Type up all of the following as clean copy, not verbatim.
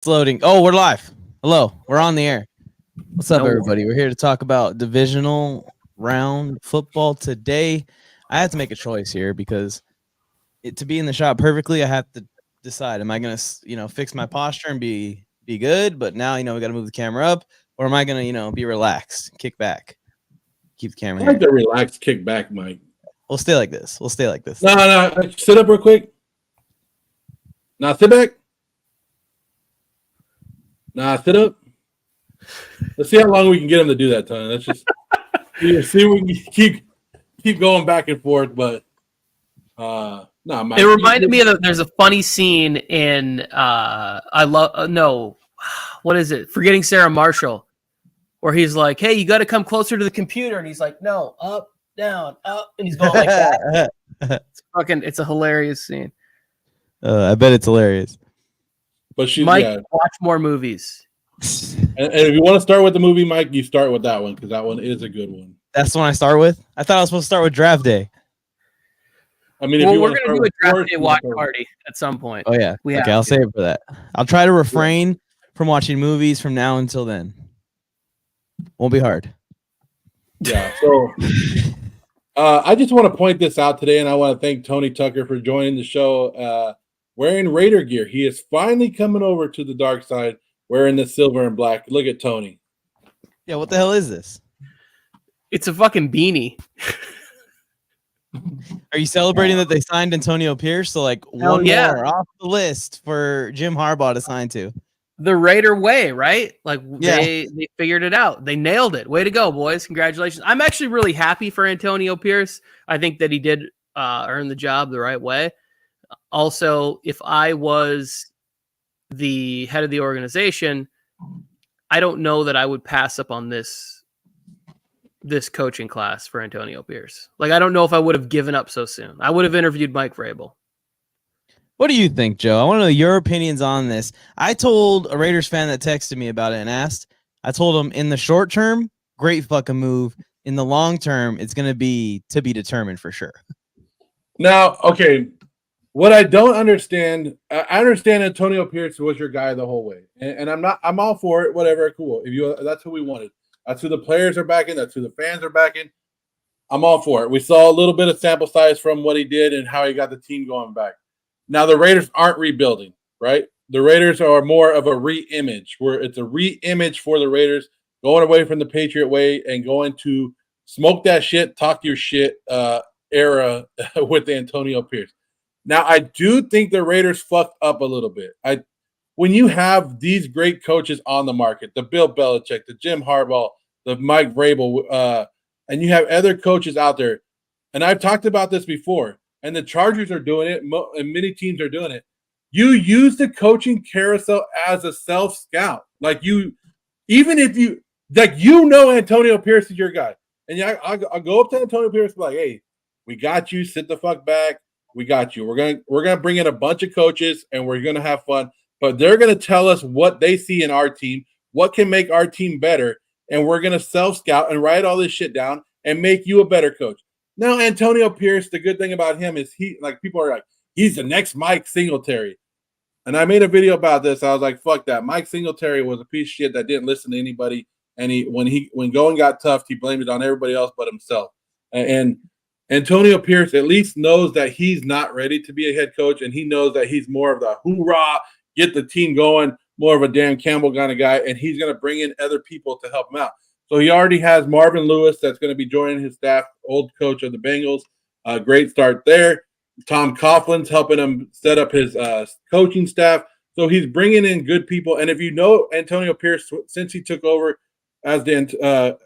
It's loading. Oh, we're live. Hello, we're on the air. What's up, No everybody? We're here to talk about divisional round football today. I had to make a choice here because to be in the shot perfectly, I have to decide: am I gonna, fix my posture and be good? But now, we got to move the camera up, or am I gonna, be relaxed, kick back, keep the I camera like here? the relaxed kickback, Mike. We'll stay like this. No. Sit up real quick. Now sit back. Nah, sit up. Let's see how long we can get him to do that, Tony. Let's just see if we can keep going back and forth. But no, Mike. It reminded me of there's a funny scene in what is it? Forgetting Sarah Marshall, where he's like, "Hey, you got to come closer to the computer," and he's like, "No, up, down, up," and he's going like that. It's a hilarious scene. I bet it's hilarious. But Mike, watch more movies. And if you want to start with the movie, Mike, you start with that one because that one is a good one. That's the one I start with. I thought I was supposed to start with Draft Day. I mean, we're going to do a draft day watch party at some point. Oh yeah. Okay, I'll save it for that. I'll try to refrain from watching movies from now until then. Won't be hard. Yeah. So I just want to point this out today, and I want to thank Tony Tucker for joining the show wearing Raider gear. He is finally coming over to the dark side wearing the silver and black. Look at Tony. Yeah, what the hell is this? It's a fucking beanie. Are you celebrating that they signed Antonio Pierce? So one more off the list for Jim Harbaugh to sign to. The Raider way, right? They figured it out. They nailed it. Way to go, boys. Congratulations. I'm actually really happy for Antonio Pierce. I think that he did earn the job the right way. Also, if I was the head of the organization, I don't know that I would pass up on this coaching class for Antonio Pierce. I don't know if I would have given up so soon. I would have interviewed Mike Vrabel. What do you think, Joe? I want to know your opinions on this. I told a Raiders fan that texted me about it and asked, I told him in the short term, great fucking move. In the long term, it's going to be determined for sure. Now, okay, what I don't understand, I understand Antonio Pierce was your guy the whole way. And I'm all for it, whatever, cool. That's who we wanted. That's who the players are backing. That's who the fans are backing. I'm all for it. We saw a little bit of sample size from what he did and how he got the team going back. Now, the Raiders aren't rebuilding, right? The Raiders are more of a re-image, where it's a re-image for the Raiders, going away from the Patriot way and going to smoke that shit, talk your shit era with Antonio Pierce. Now, I do think the Raiders fucked up a little bit. When you have these great coaches on the market, the Bill Belichick, the Jim Harbaugh, the Mike Vrabel, and you have other coaches out there, and I've talked about this before, and the Chargers are doing it, and many teams are doing it. You use the coaching carousel as a self-scout. Even if Antonio Pierce is your guy. And I'll go up to Antonio Pierce and be like, hey, we got you. Sit the fuck back. We got you. We're gonna bring in a bunch of coaches, and we're going to have fun. But they're going to tell us what they see in our team, what can make our team better, and we're going to self-scout and write all this shit down and make you a better coach. Now, Antonio Pierce, the good thing about him is people are like, he's the next Mike Singletary. And I made a video about this. I was like, fuck that. Mike Singletary was a piece of shit that didn't listen to anybody. And when going got tough, he blamed it on everybody else but himself. And Antonio Pierce at least knows that he's not ready to be a head coach, and he knows that he's more of the hoorah, get the team going, more of a Dan Campbell kind of guy, and he's going to bring in other people to help him out. So he already has Marvin Lewis that's going to be joining his staff, old coach of the Bengals. Great start there. Tom Coughlin's helping him set up his coaching staff. So he's bringing in good people. And if you know Antonio Pierce, since he took over as the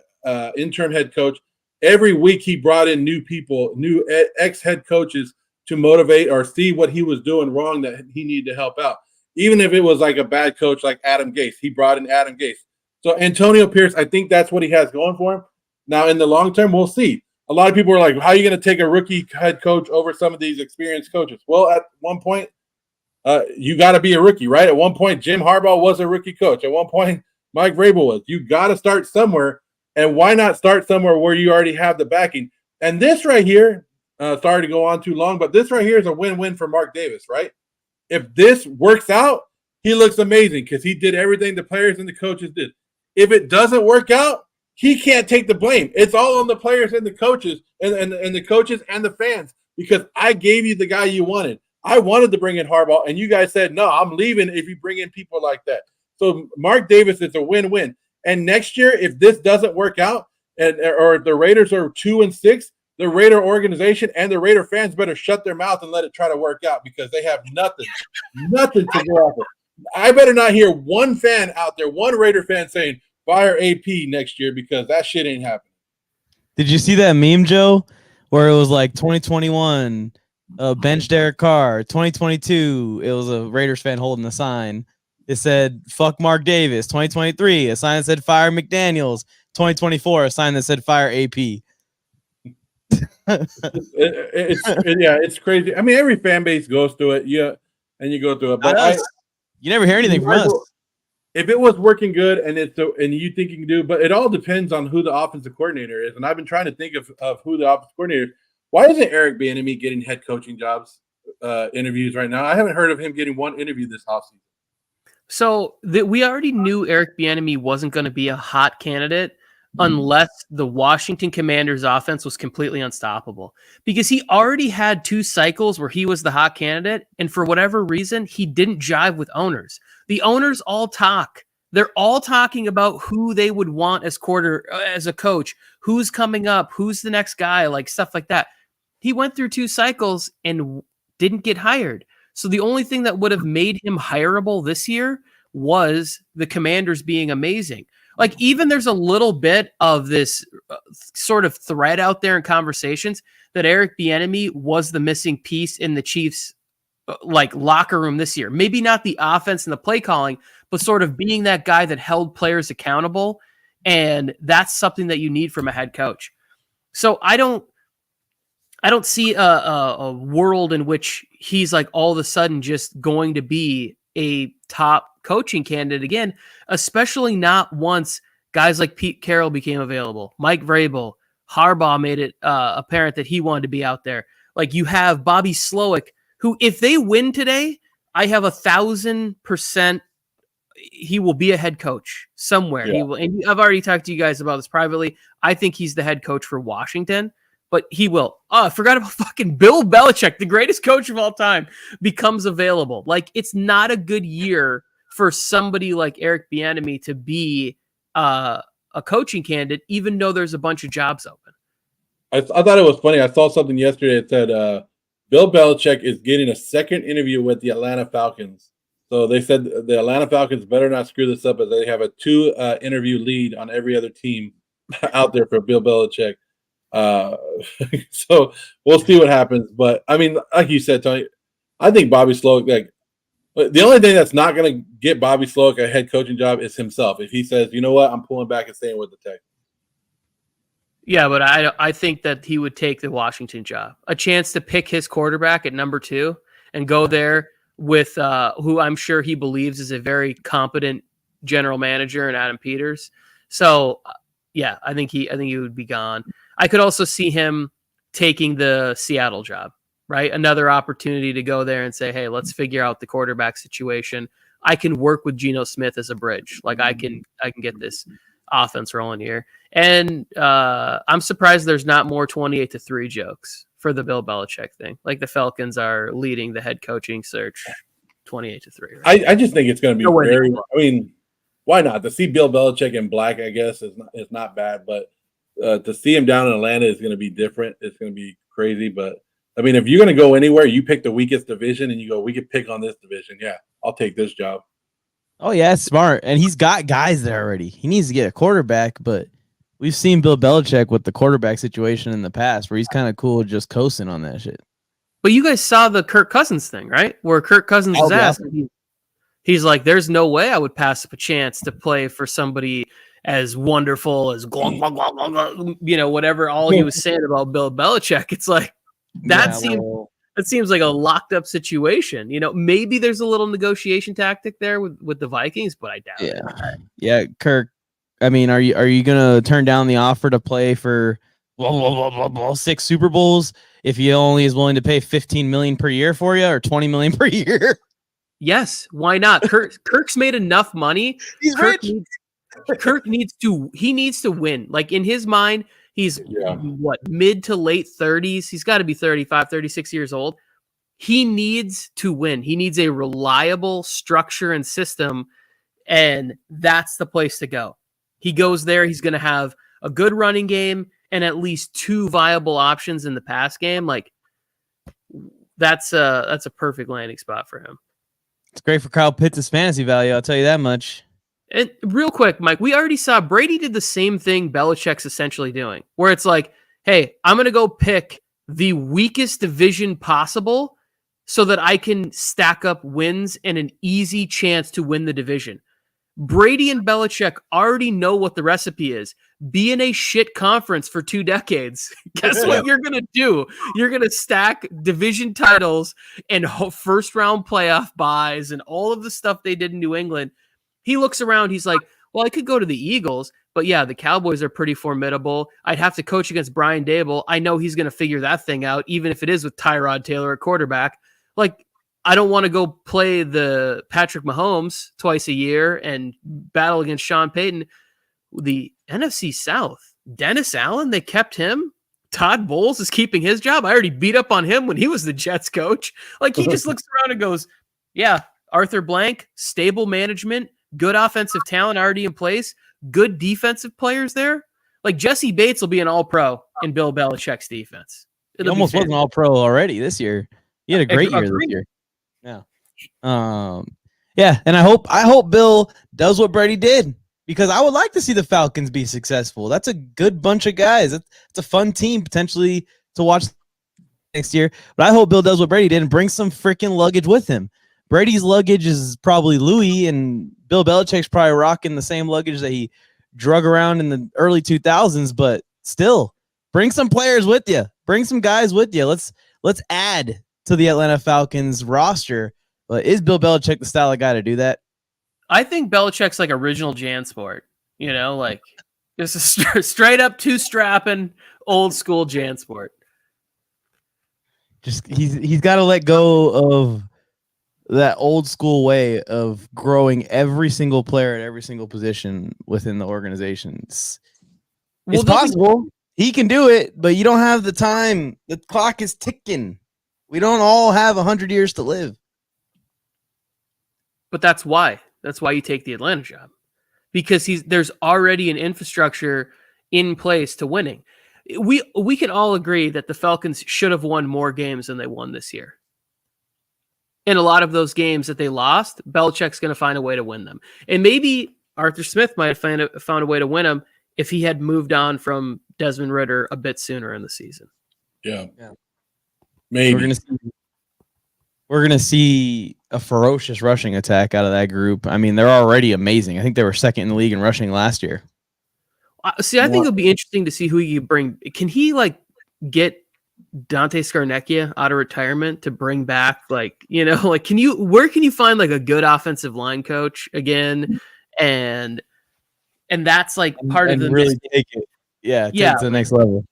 interim head coach, every week he brought in new people, new ex-head coaches to motivate or see what he was doing wrong that he needed to help out. Even if it was like a bad coach like Adam Gase, he brought in Adam Gase. So Antonio Pierce, I think that's what he has going for him. Now, in the long term, we'll see. A lot of people are like, how are you going to take a rookie head coach over some of these experienced coaches? Well, at one point, you got to be a rookie, right? At one point, Jim Harbaugh was a rookie coach. At one point, Mike Vrabel was. You got to start somewhere. And why not start somewhere where you already have the backing? And this right here, sorry to go on too long, but this right here is a win-win for Mark Davis, right? If this works out, he looks amazing because he did everything the players and the coaches did. If it doesn't work out, he can't take the blame. It's all on the players and the coaches and the coaches and the fans because I gave you the guy you wanted. I wanted to bring in Harbaugh, and you guys said, no, I'm leaving if you bring in people like that. So Mark Davis is a win-win. And next year, if this doesn't work out, or the Raiders are 2-6, the Raider organization and the Raider fans better shut their mouth and let it try to work out because they have nothing to go off of. I better not hear one fan out there, one Raider fan saying, fire AP next year because that shit ain't happening. Did you see that meme, Joe, where it was like 2021, bench Derek Carr, 2022, it was a Raiders fan holding a sign. It said, fuck Mark Davis. 2023, a sign that said fire McDaniels. 2024, a sign that said fire AP. It's crazy. I mean, every fan base goes through it. Yeah, and you go through it. But you never hear anything from us. If it was working good and you think you can do, but it all depends on who the offensive coordinator is. And I've been trying to think of who the offensive coordinator is. Why isn't Eric Bieniemy getting head coaching jobs interviews right now? I haven't heard of him getting one interview this offseason. So we already knew Eric Bieniemy wasn't going to be a hot candidate unless the Washington Commanders offense was completely unstoppable, because he already had 2 cycles where he was the hot candidate. And for whatever reason, he didn't jive with owners. The owners all talk. They're all talking about who they would want as a coach, who's coming up, who's the next guy, like stuff like that. He went through 2 cycles and didn't get hired. So the only thing that would have made him hireable this year was the Commanders being amazing. Like, even there's a little bit of this sort of thread out there in conversations that Eric Bieniemy was the missing piece in the Chiefs' locker room this year. Maybe not the offense and the play calling, but sort of being that guy that held players accountable. And that's something that you need from a head coach. So I don't see a world in which he's like all of a sudden just going to be a top coaching candidate again, especially not once guys like Pete Carroll became available. Mike Vrabel, Harbaugh made it apparent that he wanted to be out there. Like, you have Bobby Slowick, who, if they win today, I have 1,000% he will be a head coach somewhere. Yeah. He will, and I've already talked to you guys about this privately. I think he's the head coach for Washington. But he will. Oh, I forgot about fucking Bill Belichick, the greatest coach of all time, becomes available. Like, it's not a good year for somebody like Eric Bieniemy to be a coaching candidate, even though there's a bunch of jobs open. I thought it was funny. I saw something yesterday that said Bill Belichick is getting a second interview with the Atlanta Falcons. So they said the Atlanta Falcons better not screw this up, as they have a 2 interview lead on every other team out there for Bill Belichick. So we'll see what happens. But I mean, like you said, Tony, I think Bobby Slowick, the only thing that's not going to get Bobby Slowick a head coaching job is himself. If he says, you know what, I'm pulling back and staying with the Texans. Yeah, but I think that he would take the Washington job. A chance to pick his quarterback at number 2 and go there with who I'm sure he believes is a very competent general manager in Adam Peters. So yeah, I think he would be gone. I could also see him taking the Seattle job, right? Another opportunity to go there and say, hey, let's figure out the quarterback situation. I can work with Geno Smith as a bridge. Like, I can get this offense rolling here. And I'm surprised there's not more 28-3 jokes for the Bill Belichick thing. Like, the Falcons are leading the head coaching search 28-3. Right? I just think it's going to be very, I mean, why not? To see Bill Belichick in black, I guess, is not bad, but to see him down in Atlanta is going to be different. It's going to be crazy. But, I mean, if you're going to go anywhere, you pick the weakest division and you go, we could pick on this division. Yeah, I'll take this job. Oh, yeah, that's smart. And he's got guys there already. He needs to get a quarterback, but we've seen Bill Belichick with the quarterback situation in the past where he's kind of cool just coasting on that shit. But you guys saw the Kirk Cousins thing, right? Where Kirk Cousins is asked. He's like, there's no way I would pass up a chance to play for somebody as wonderful as whatever all he was saying about Bill Belichick. It's like that seems like a locked up situation. Maybe there's a little negotiation tactic there with the Vikings, but I doubt it. Yeah, Kirk. I mean, are you gonna turn down the offer to play for 6 Super Bowls if he only is willing to pay $15 million per year for you, or $20 million per year? Yes, why not? Kirk's made enough money. He's Kirk rich. needs to win. Like in his mind, he's what, mid to late 30s. He's got to be 35, 36 years old. He needs to win. He needs a reliable structure and system, and that's the place to go. He goes there, he's going to have a good running game and at least 2 viable options in the pass game. Like that's a perfect landing spot for him. It's great for Kyle Pitts' fantasy value, I'll tell you that much. And real quick, Mike, we already saw Brady did the same thing Belichick's essentially doing, where it's like, hey, I'm going to go pick the weakest division possible so that I can stack up wins and an easy chance to win the division. Brady and Belichick already know what the recipe is. Be in a shit conference for 2 decades. Guess what you're going to do? You're going to stack division titles and first round playoff buys and all of the stuff they did in New England. He looks around. He's like, well, I could go to the Eagles, but yeah, the Cowboys are pretty formidable. I'd have to coach against Brian Dable. I know he's going to figure that thing out, even if it is with Tyrod Taylor at quarterback. Like, I don't want to go play the Patrick Mahomes twice a year and battle against Sean Payton. The NFC South, Dennis Allen, they kept him. Todd Bowles is keeping his job. I already beat up on him when he was the Jets coach. Like, he just looks around and goes, yeah, Arthur Blank, stable management, good offensive talent already in place, good defensive players there. Like, Jesse Bates will be an all-pro in Bill Belichick's defense. He almost was an all-pro already this year. He had a great year this year. Yeah. Yeah, and I hope Bill does what Brady did, because I would like to see the Falcons be successful. That's a good bunch of guys. It's a fun team potentially to watch next year. But I hope Bill does what Brady did and brings some freaking luggage with him. Brady's luggage is probably Louis, and Bill Belichick's probably rocking the same luggage that he drug around in the early 2000s. But still, bring some players with you. Bring some guys with you. Let's add to the Atlanta Falcons roster. But is Bill Belichick the style of guy to do that? I think Belichick's like original Jansport, like just a straight up 2-strapping old school Jansport. Just he's got to let go of that old school way of growing every single player at every single position within the organization. It's possible. He can do it, but you don't have the time. The clock is ticking. We don't all have 100 years to live. But that's why. That's why you take the Atlanta job. Because there's already an infrastructure in place to winning. We can all agree that the Falcons should have won more games than they won this year. And a lot of those games that they lost, Belichick's going to find a way to win them. And maybe Arthur Smith might have found a way to win them if he had moved on from Desmond Ridder a bit sooner in the season. Yeah. Maybe. We're gonna see a ferocious rushing attack out of that group. I mean, they're already amazing. I think they were second in the league in rushing last year. I think it'll be interesting to see who you bring. Can he get Dante Scarnecchia out of retirement to bring back where can you find a good offensive line coach again? And that's part of the really take it. Take it to the next level.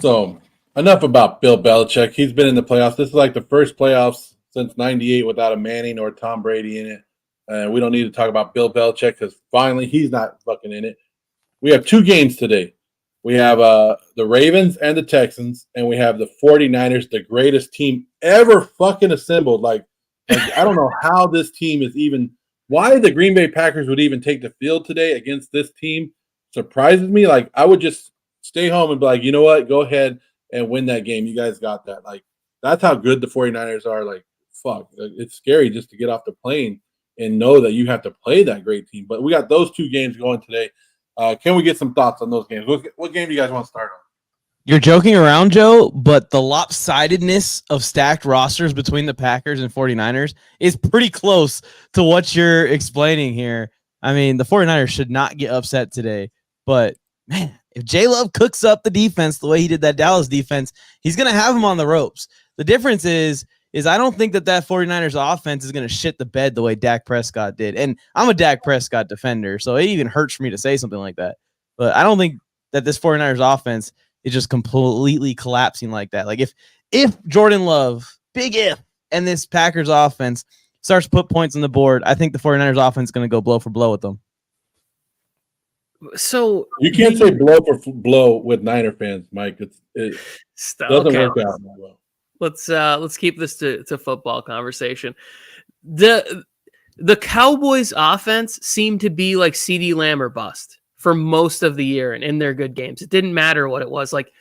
So enough about Bill Belichick. He's been in the playoffs. This is the first playoffs since '98 without a Manning or Tom Brady in it. And we don't need to talk about Bill Belichick because finally he's not fucking in it. We have 2 games today. We have the Ravens and the Texans, and we have the 49ers, the greatest team ever fucking assembled. I don't know how this team is even – why the Green Bay Packers would even take the field today against this team surprises me. I would just stay home and be like, you know what, go ahead and win that game. You guys got that. That's how good the 49ers are. Fuck. It's scary just to get off the plane and know that you have to play that great team. But we got those 2 games going today. Can we get some thoughts on those games? What game do you guys want to start on? You're joking around, Joe, but the lopsidedness of stacked rosters between the Packers and 49ers is pretty close to what you're explaining here. I mean, the 49ers should not get upset today, but man, if J-Love cooks up the defense the way he did that Dallas defense, he's going to have him on the ropes. The difference is I don't think that 49ers offense is going to shit the bed the way Dak Prescott did. And I'm a Dak Prescott defender, so it even hurts for me to say something like that. But I don't think that this 49ers offense is just completely collapsing like that. If Jordan Love, big if, and this Packers offense starts to put points on the board, I think the 49ers offense is going to go blow for blow with them. So you can't say blow for blow with Niner fans, Mike. It doesn't work out well. Let's keep this to football conversation. The Cowboys offense seemed to be like CeeDee Lamb or bust for most of the year and in their good games. It didn't matter what it was. Like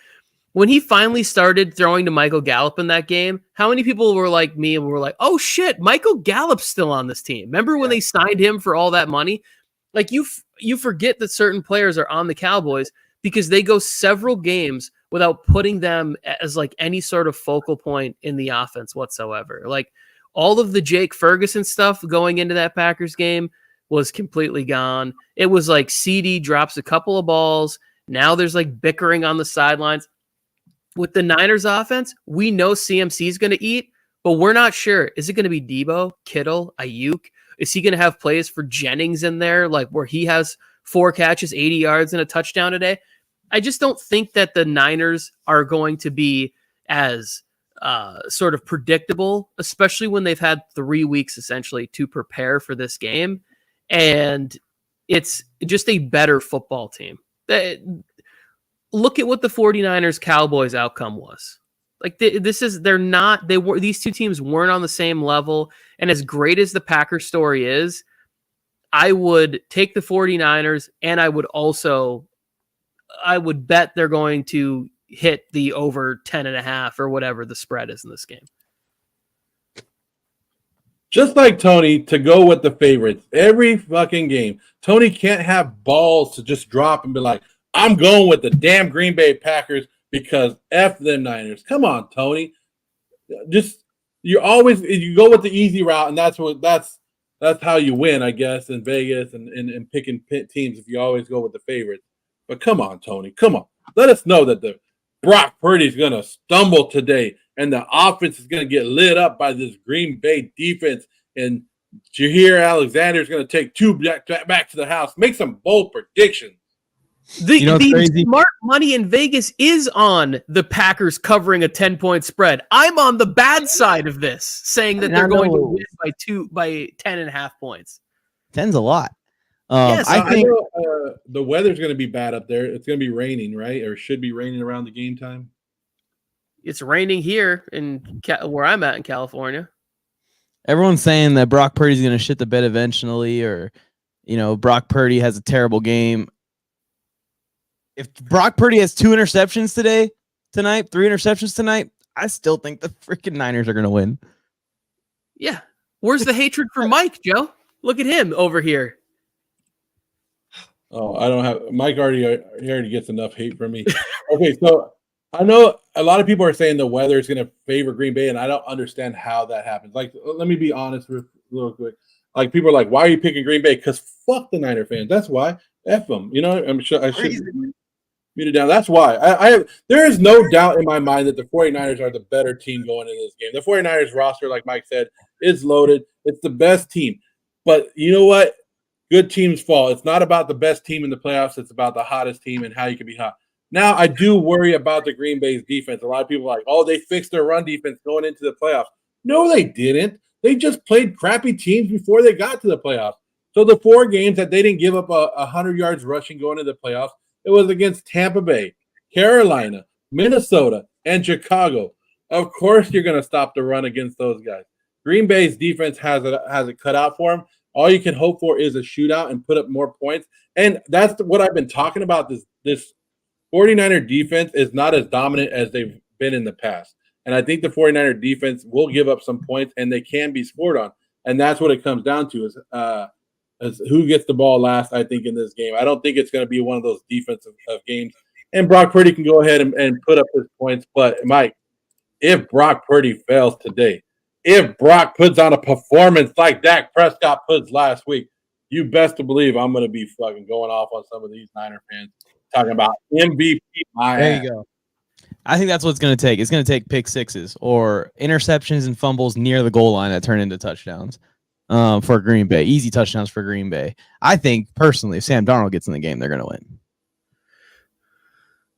when he finally started throwing to Michael Gallup in that game, how many people were like me and were like, oh shit, Michael Gallup's still on this team. Remember when they signed him for all that money? Like you forget that certain players are on the Cowboys because they go several games without putting them as like any sort of focal point in the offense whatsoever. Like all of the Jake Ferguson stuff going into that Packers game was completely gone. It was like CD drops a couple of balls. Now there's like bickering on the sidelines. With the Niners offense, we know CMC is going to eat, but we're not sure. Is it going to be Debo, Kittle, Ayuk? Is he going to have plays for Jennings in there, like where he has 4 catches, 80 yards, and a touchdown today? I just don't think that the Niners are going to be as sort of predictable, especially when they've had 3 weeks essentially to prepare for this game. And it's just a better football team. Look at what the 49ers Cowboys outcome was. Like these two teams weren't on the same level. And as great as the Packers story is, I would take the 49ers and I would bet they're going to hit the over 10.5 or whatever the spread is in this game. Just like Tony, to go with the favorites every fucking game. Tony can't have balls to just drop and be like, I'm going with the damn Green Bay Packers because F them Niners. Come on, Tony. You go with the easy route, and that's how you win, I guess, in Vegas and picking teams if you always go with the favorites. But come on, Tony. Come on. Let us know that the Brock Purdy's going to stumble today and the offense is going to get lit up by this Green Bay defense and Jair Alexander is going to take 2 back to the house. Make some bold predictions. The smart money in Vegas is on the Packers covering a 10-point spread. I'm on the bad side of this, saying that they're going to win by 10.5 points. 10's a lot. I think the weather's going to be bad up there. It's going to be raining, right? Or should be raining around the game time. It's raining here in where I'm at in California. Everyone's saying that Brock Purdy's going to shit the bed eventually, or Brock Purdy has a terrible game. If Brock Purdy has 2 interceptions tonight, 3 interceptions tonight, I still think the freaking Niners are going to win. Yeah. Where's the hatred for Mike, Joe? Look at him over here. Oh, I don't have Mike he already gets enough hate from me. Okay, so I know a lot of people are saying the weather is going to favor Green Bay, and I don't understand how that happens. Like, let me be honest real quick. Like, people are like, why are you picking Green Bay? Because fuck the Niner fans. That's why. F them. I'm sure I should mute it down. That's why. There is no doubt in my mind that the 49ers are the better team going into this game. The 49ers roster, like Mike said, is loaded. It's the best team. But you know what? Good teams fall. It's not about the best team in the playoffs. It's about the hottest team and how you can be hot. Now, I do worry about the Green Bay's defense. A lot of people are like, oh, they fixed their run defense going into the playoffs. No, they didn't. They just played crappy teams before they got to the playoffs. So the 4 games that they didn't give up 100 yards rushing going into the playoffs, it was against Tampa Bay, Carolina, Minnesota, and Chicago. Of course, you're going to stop the run against those guys. Green Bay's defense has it cut out for them. All you can hope for is a shootout and put up more points. And that's what I've been talking about. This 49er defense is not as dominant as they've been in the past. And I think the 49er defense will give up some points, and they can be scored on. And that's what it comes down to is who gets the ball last, I think, in this game. I don't think it's going to be one of those defensive games. And Brock Purdy can go ahead and put up his points. But, Mike, if Brock Purdy fails today, if Brock puts on a performance like Dak Prescott puts last week, you best to believe I'm going to be fucking going off on some of these Niner fans talking about MVP. There you go. I think that's what it's going to take. It's going to take pick sixes or interceptions and fumbles near the goal line that turn into touchdowns for Green Bay. Easy touchdowns for Green Bay. I think, personally, if Sam Darnold gets in the game, they're going to win.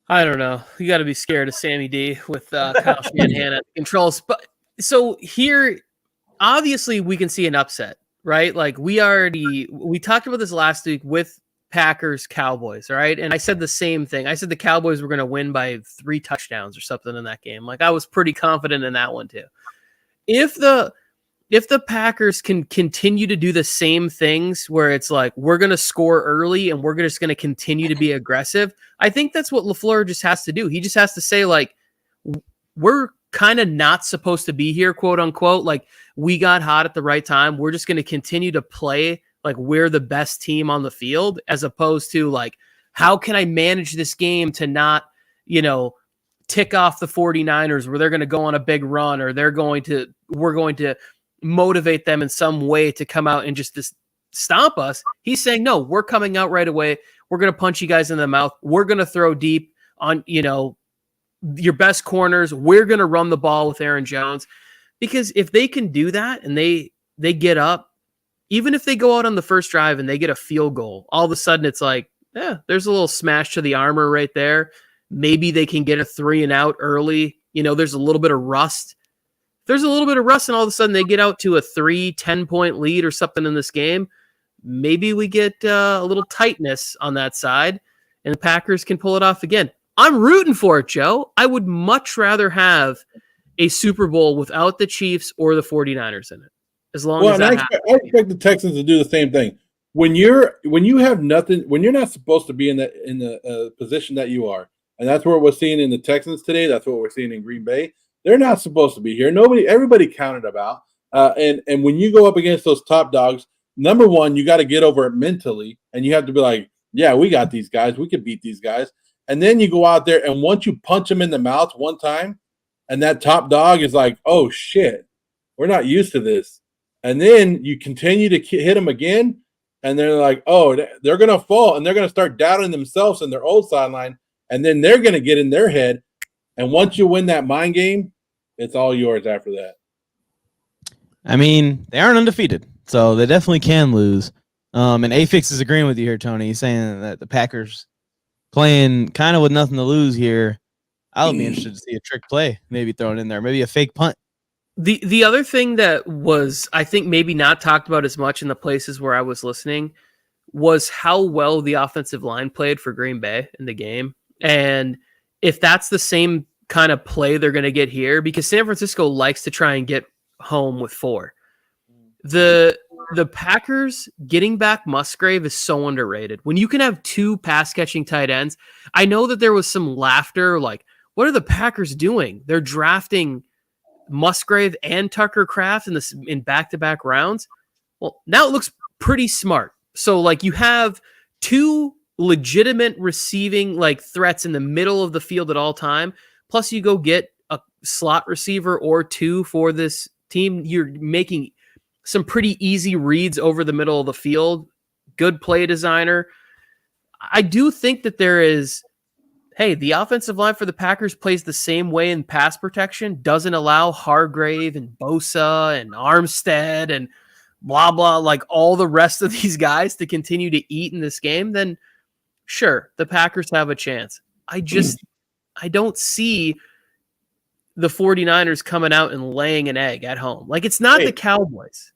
I don't know. You got to be scared of Sammy D with Kyle Shanahan at controls. But So here, obviously, we can see an upset, right? Like we talked about this last week with Packers Cowboys, right? And I said the same thing. I said the Cowboys were going to win by 3 touchdowns or something in that game. Like I was pretty confident in that one too. If the Packers can continue to do the same things where it's like we're going to score early and we're just going to continue to be aggressive, I think that's what LaFleur just has to do. He just has to say like we're kind of not supposed to be here, quote unquote. Like we got hot at the right time. We're just going to continue to play like we're the best team on the field, as opposed to like, how can I manage this game to not, tick off the 49ers where they're going to go on a big run, or we're going to motivate them in some way to come out and just stomp us. He's saying, no, we're coming out right away. We're going to punch you guys in the mouth. We're going to throw deep on, your best corners. We're going to run the ball with Aaron Jones, because if they can do that and they get up, even if they go out on the first drive and they get a field goal, all of a sudden it's like, yeah, there's a little smash to the armor right there. Maybe they can get a 3 and out early. There's a little bit of rust. There's a little bit of rust, and all of a sudden they get out to a 10-point lead or something in this game. Maybe we get a little tightness on that side, and the Packers can pull it off again. I'm rooting for it, Joe. I would much rather have a Super Bowl without the Chiefs or the 49ers in it. As long as that happens. I expect the Texans to do the same thing. When you have nothing, when you're not supposed to be in the position that you are, and that's what we're seeing in the Texans today. That's what we're seeing in Green Bay. They're not supposed to be here. Everybody counted them out. And when you go up against those top dogs, number one, you got to get over it mentally, and you have to be like, yeah, we got these guys. We can beat these guys. And then you go out there, and once you punch them in the mouth one time, and that top dog is like, oh shit, we're not used to this. And then you continue to hit them again, and they're like, oh, they're going to fall, and they're going to start doubting themselves in their old sideline, and then they're going to get in their head. And once you win that mind game, it's all yours after that. I mean, they aren't undefeated, so they definitely can lose. And Afix is agreeing with you here, Tony. He's saying that the Packers playing kind of with nothing to lose here. I would be interested to see a trick play maybe thrown in there, maybe a fake punt. The other thing that was, I think, maybe not talked about as much in the places where I was listening was how well the offensive line played for Green Bay in the game. And if that's the same kind of play they're going to get here, because San Francisco likes to try and get home with 4. The Packers getting back Musgrave is so underrated. When you can have 2 pass-catching tight ends, I know that there was some laughter, like, what are the Packers doing? They're drafting Musgrave and Tucker Kraft in back-to-back rounds. Well, now it looks pretty smart. So, like, you have 2 legitimate receiving like threats in the middle of the field at all time. Plus, you go get a slot receiver or 2 for this team. You're making some pretty easy reads over the middle of the field. Good play designer. I do think that there is, the offensive line for the Packers plays the same way in pass protection, doesn't allow Hargrave and Bosa and Armstead and blah, blah, like all the rest of these guys to continue to eat in this game, then sure, the Packers have a chance. I don't see the 49ers coming out and laying an egg at home. Like, it's not the Cowboys.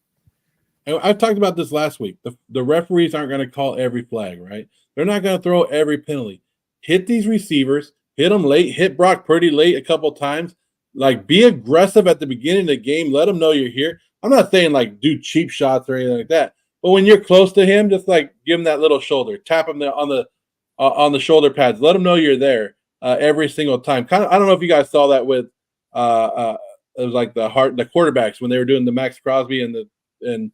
I've talked about this last week. The referees aren't going to call every flag, right? They're not going to throw every penalty. Hit these receivers, hit them late, hit Brock Purdy late a couple times. Like, be aggressive at the beginning of the game. Let them know you're here. I'm not saying, like, do cheap shots or anything like that. But when you're close to him, just, like, give him that little shoulder. Tap him on the shoulder pads. Let him know you're there every single time. Kind of, I don't know if you guys saw that with it was like the quarterbacks when they were doing the Max Crosby and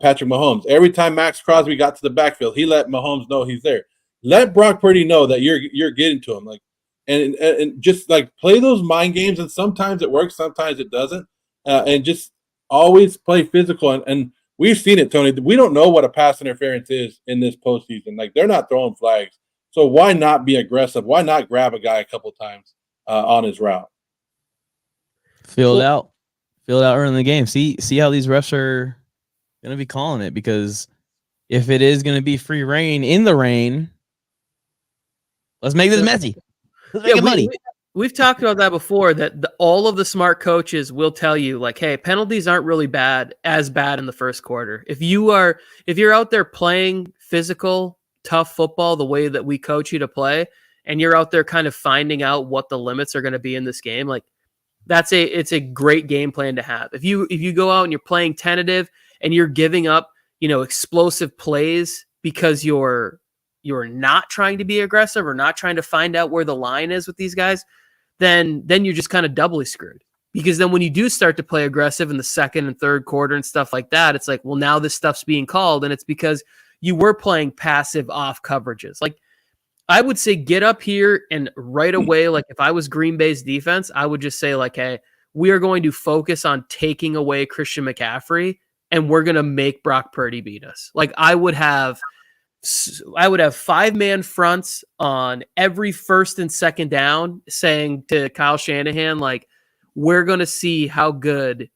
Patrick Mahomes. Every time Max Crosby got to the backfield, he let Mahomes know he's there. Let Brock Purdy know that you're getting to him, like, and just like play those mind games. And sometimes it works, sometimes it doesn't, and just always play physical. And we've seen it, Tony. We don't know what a pass interference is in this postseason. Like, they're not throwing flags, so why not be aggressive? Why not grab a guy a couple times on his route? Feel it out early in the game. See how these refs are going to be calling it, because if it is going to be free reign in the rain, let's make this messy. Let's make it muddy. We've talked about that before, that all of the smart coaches will tell you, like, hey, penalties aren't really as bad in the first quarter. If you're out there playing physical, tough football the way that we coach you to play, and you're out there kind of finding out what the limits are going to be in this game, like it's a great game plan to have. If you go out and you're playing tentative and you're giving up, explosive plays because you're not trying to be aggressive or not trying to find out where the line is with these guys, then you're just kind of doubly screwed. Because then when you do start to play aggressive in the second and third quarter and stuff like that, it's like, well, now this stuff's being called, and it's because you were playing passive off coverages. Like, I would say get up here and right away, like if I was Green Bay's defense, I would just say like, hey, we are going to focus on taking away Christian McCaffrey, and we're going to make Brock Purdy beat us. Like, I would have 5-man fronts on every first and second down, saying to Kyle Shanahan, like, we're going to see how good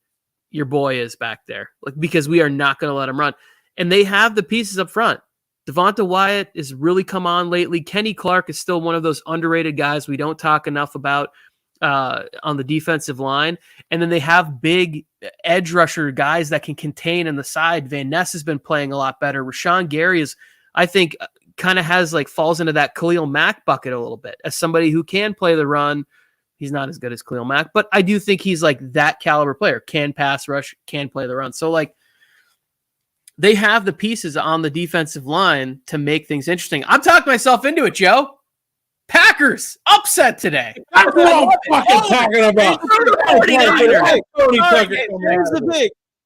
your boy is back there, like, because we are not going to let him run. And they have the pieces up front. Devonta Wyatt has really come on lately. Kenny Clark is still one of those underrated guys we don't talk enough about on the defensive line. And then they have big edge rusher guys that can contain in the side. Van Ness has been playing a lot better. Rashawn Gary is, I think, kind of falls into that Khalil Mack bucket a little bit as somebody who can play the run. He's not as good as Khalil Mack, but I do think he's like that caliber player, can pass rush, can play the run. So like, they have the pieces on the defensive line to make things interesting. I'm talking myself into it, Joe. Packers upset today. That's what I'm fucking talking about.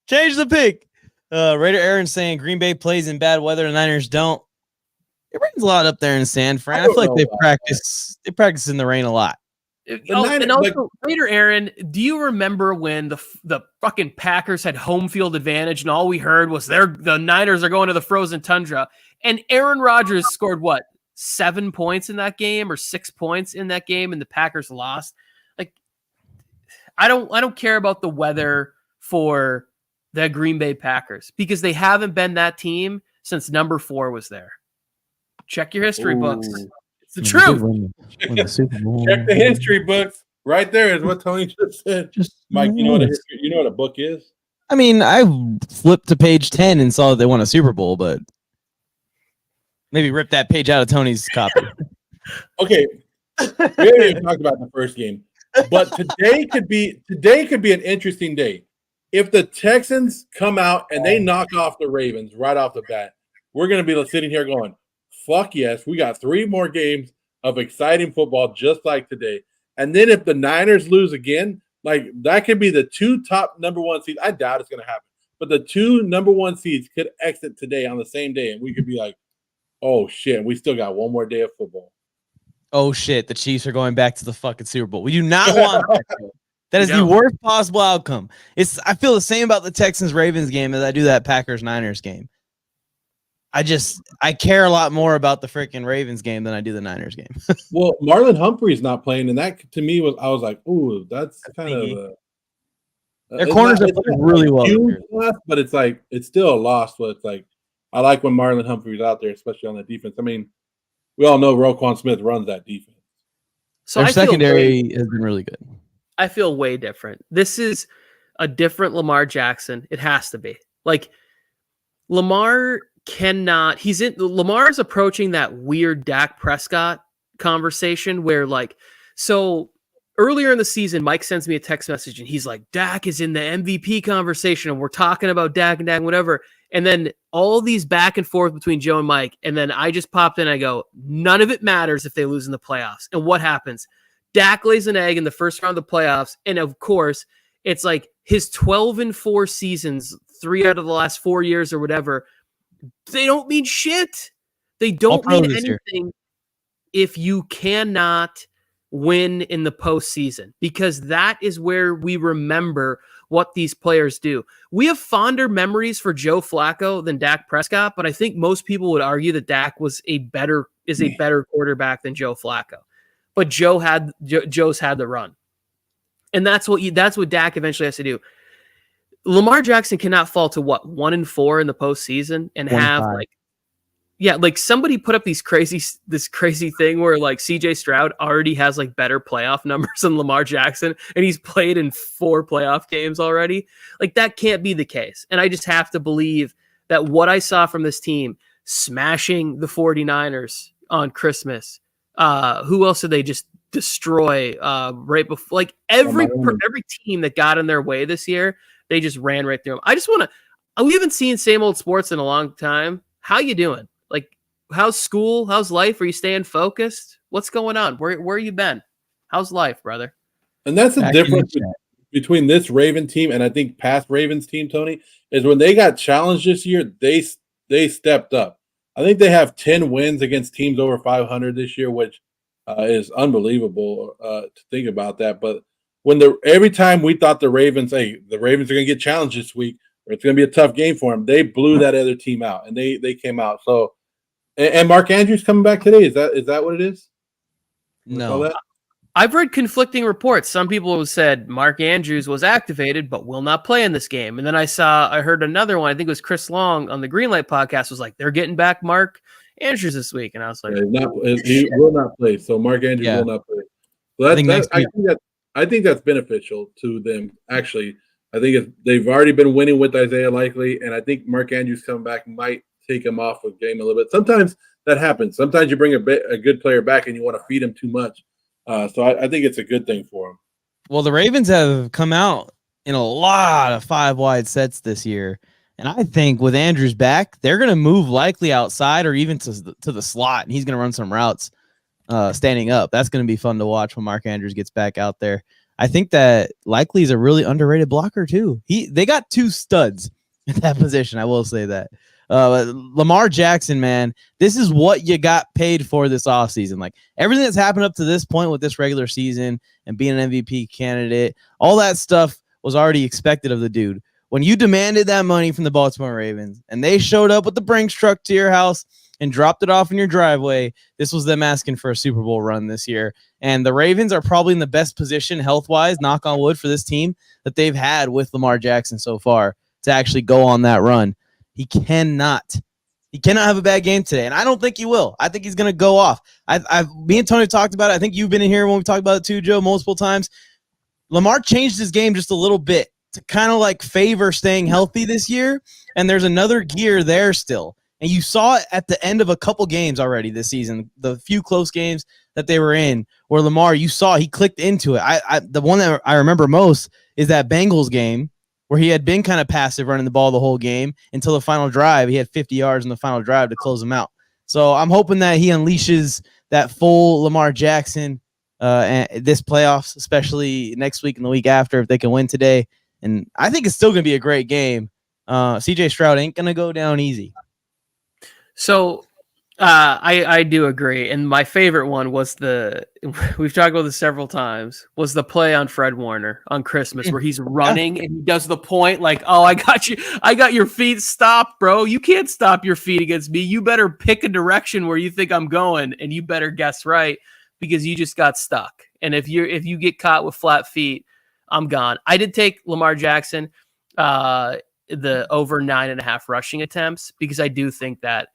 Change the pick. Raider Aaron saying Green Bay plays in bad weather, the Niners don't. It rains a lot up there in San Fran. I feel like they practice in the rain a lot. And also, Raider Aaron, do you remember when the fucking Packers had home field advantage and all we heard was the Niners are going to the frozen tundra, and Aaron Rodgers scored 7 points in that game or 6 points in that game, and the Packers lost? Like, I don't care about the weather for the Green Bay Packers because they haven't been that team since number 4 was there. Check your history books. It's the truth. Win the Super Bowl. Check the history books. Right there is what Tony just said. Mike, you know what a book is? I mean, I flipped to page 10 and saw that they won a Super Bowl, but maybe rip that page out of Tony's copy. Okay. We haven't even talked about the first game. But today could be an interesting day. If the Texans come out and they knock off the Ravens right off the bat, we're going to be sitting here going, fuck yes, we got 3 more games of exciting football just like today. And then if the Niners lose again, like that could be the 2 top number 1 seeds. I doubt it's going to happen. But the 2 number 1 seeds could exit today on the same day. And we could be like, oh, shit, we still got 1 more day of football. Oh, shit, the Chiefs are going back to the fucking Super Bowl. We do not want that. That is the worst possible outcome. I feel the same about the Texans-Ravens game as I do that Packers-Niners game. I care a lot more about the freaking Ravens game than I do the Niners game. Well, Marlon Humphrey's not playing, and that to me I was like, ooh, that's kind of their corners are playing really well. But it's like it's still a loss. But it's like I like when Marlon Humphrey's out there, especially on the defense. I mean, we all know Roquan Smith runs that defense. So their secondary has been really good. I feel way different. This is a different Lamar Jackson. It has to be. Like, Lamar cannot. Lamar's approaching that weird Dak Prescott conversation where, like, so earlier in the season, Mike sends me a text message and he's like, Dak is in the MVP conversation and we're talking about Dak and whatever. And then all these back and forth between Joe and Mike. And then I just popped in and I go, none of it matters if they lose in the playoffs. And what happens? Dak lays an egg in the first round of the playoffs. And of course, it's like his 12-4 seasons, 3 out of the last 4 years or whatever, they don't mean shit. They don't mean anything if you cannot win in the postseason, because that is where we remember what these players do. We have fonder memories for Joe Flacco than Dak Prescott, but I think most people would argue that Dak is a better quarterback than Joe Flacco. But Joe's had the run. And that's what Dak eventually has to do. Lamar Jackson cannot fall to 1-4 in the postseason and have 1-5. like Yeah, like somebody put up this crazy thing where like CJ Stroud already has like better playoff numbers than Lamar Jackson, and he's played in 4 playoff games already. Like that can't be the case. And I just have to believe that what I saw from this team smashing the 49ers on Christmas. Who else did they just destroy right before? Like every team that got in their way this year, they just ran right through them. I just want to. We haven't seen same old sports in a long time. How you doing? Like, how's school? How's life? Are you staying focused? What's going on? Where you been? How's life, brother? And that's the difference between this Raven team and I think past Ravens team, Tony, is when they got challenged this year, they stepped up. I think they have 10 wins against teams over 500 this year, which is unbelievable to think about that. But every time we thought the Ravens are going to get challenged this week, or it's going to be a tough game for them, they blew that other team out, and they came out. So, and Mark Andrews coming back today. Is that what it is? No. I've read conflicting reports. Some people have said Mark Andrews was activated but will not play in this game. And then I heard another one. I think it was Chris Long on the Greenlight podcast was like, they're getting back Mark Andrews this week. And I was like, he will not play. So Mark Andrews will not play. So I think that's beneficial to them. Actually, I think they've already been winning with Isaiah Likely, and I think Mark Andrews coming back might take him off a game a little bit. Sometimes that happens. Sometimes you bring a good player back and you want to feed him too much. So I think it's a good thing for him. Well, the Ravens have come out in a lot of 5-wide sets this year. And I think with Andrews back, they're going to move Likely outside or even to the slot. And he's going to run some routes standing up. That's going to be fun to watch when Mark Andrews gets back out there. I think that Likely is a really underrated blocker too. They got 2 studs at that position. I will say that. Lamar Jackson, man, this is what you got paid for this offseason. Like everything that's happened up to this point with this regular season and being an MVP candidate, all that stuff was already expected of the dude. When you demanded that money from the Baltimore Ravens and they showed up with the Brinks truck to your house and dropped it off in your driveway, this was them asking for a Super Bowl run this year. And the Ravens are probably in the best position health-wise, knock on wood, for this team that they've had with Lamar Jackson so far to actually go on that run. He cannot have a bad game today, and I don't think he will. I think he's going to go off. Me and Tony talked about it. I think you've been in here when we talked about it too, Joe, multiple times. Lamar changed his game just a little bit to kind of like favor staying healthy this year, and there's another gear there still. And you saw it at the end of a couple games already this season, the few close games that they were in, where Lamar, you saw he clicked into it. The one that I remember most is that Bengals game where he had been kind of passive running the ball the whole game until the final drive. He had 50 yards in the final drive to close them out. So I'm hoping that he unleashes that full Lamar Jackson this playoffs, especially next week and the week after, if they can win today. And I think it's still going to be a great game. CJ Stroud ain't going to go down easy. So I do agree. And my favorite one was we've talked about this several times, was the play on Fred Warner on Christmas where he's running and he does the point like, oh, I got your feet stopped, bro. You can't stop your feet against me. You better pick a direction where you think I'm going and you better guess right because you just got stuck. And if you get caught with flat feet, I'm gone. I did take Lamar Jackson, the over 9.5 rushing attempts, because I do think that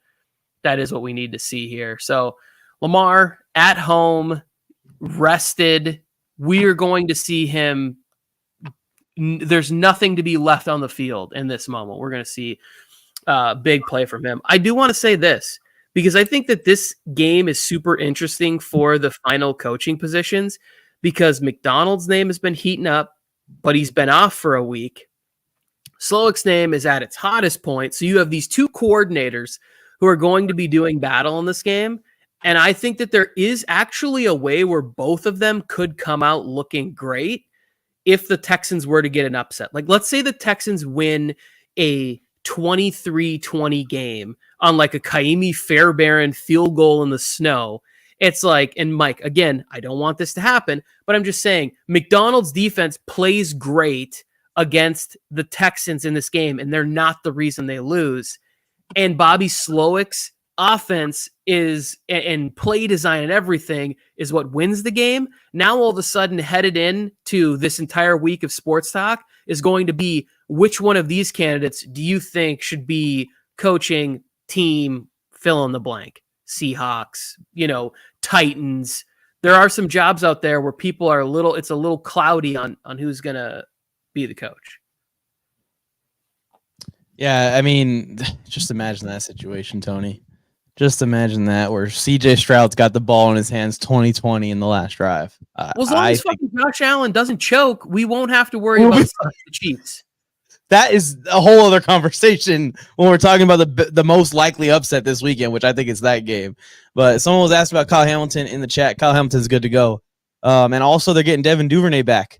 is what we need to see here. So Lamar at home, rested. We are going to see him. There's nothing to be left on the field in this moment. We're going to see a big play from him. I do want to say this because I think that this game is super interesting for the final coaching positions because McDonald's name has been heating up, but he's been off for a week. Slowick's name is at its hottest point. So you have these 2 coordinators who are going to be doing battle in this game. And I think that there is actually a way where both of them could come out looking great if the Texans were to get an upset. Like, let's say the Texans win a 23-20 game on like a Kaimi Fairbairn field goal in the snow. It's like, and Mike, again, I don't want this to happen, but I'm just saying McDonald's defense plays great against the Texans in this game, and they're not the reason they lose. And Bobby Slowick's offense is, and play design and everything is what wins the game. Now, all of a sudden, headed in to this entire week of sports talk is going to be which one of these candidates do you think should be coaching team fill in the blank, Seahawks, Titans. There are some jobs out there where people are it's a little cloudy on who's going to be the coach. Yeah, I mean, just imagine that situation, Tony. Just imagine that where CJ Stroud's got the ball in his hands 2020 in the last drive. Well, as long as fucking Josh Allen doesn't choke, we won't have to worry about the Chiefs. That is a whole other conversation when we're talking about the most likely upset this weekend, which I think is that game. But someone was asked about Kyle Hamilton in the chat. Kyle Hamilton's good to go. And also they're getting Devin Duvernay back.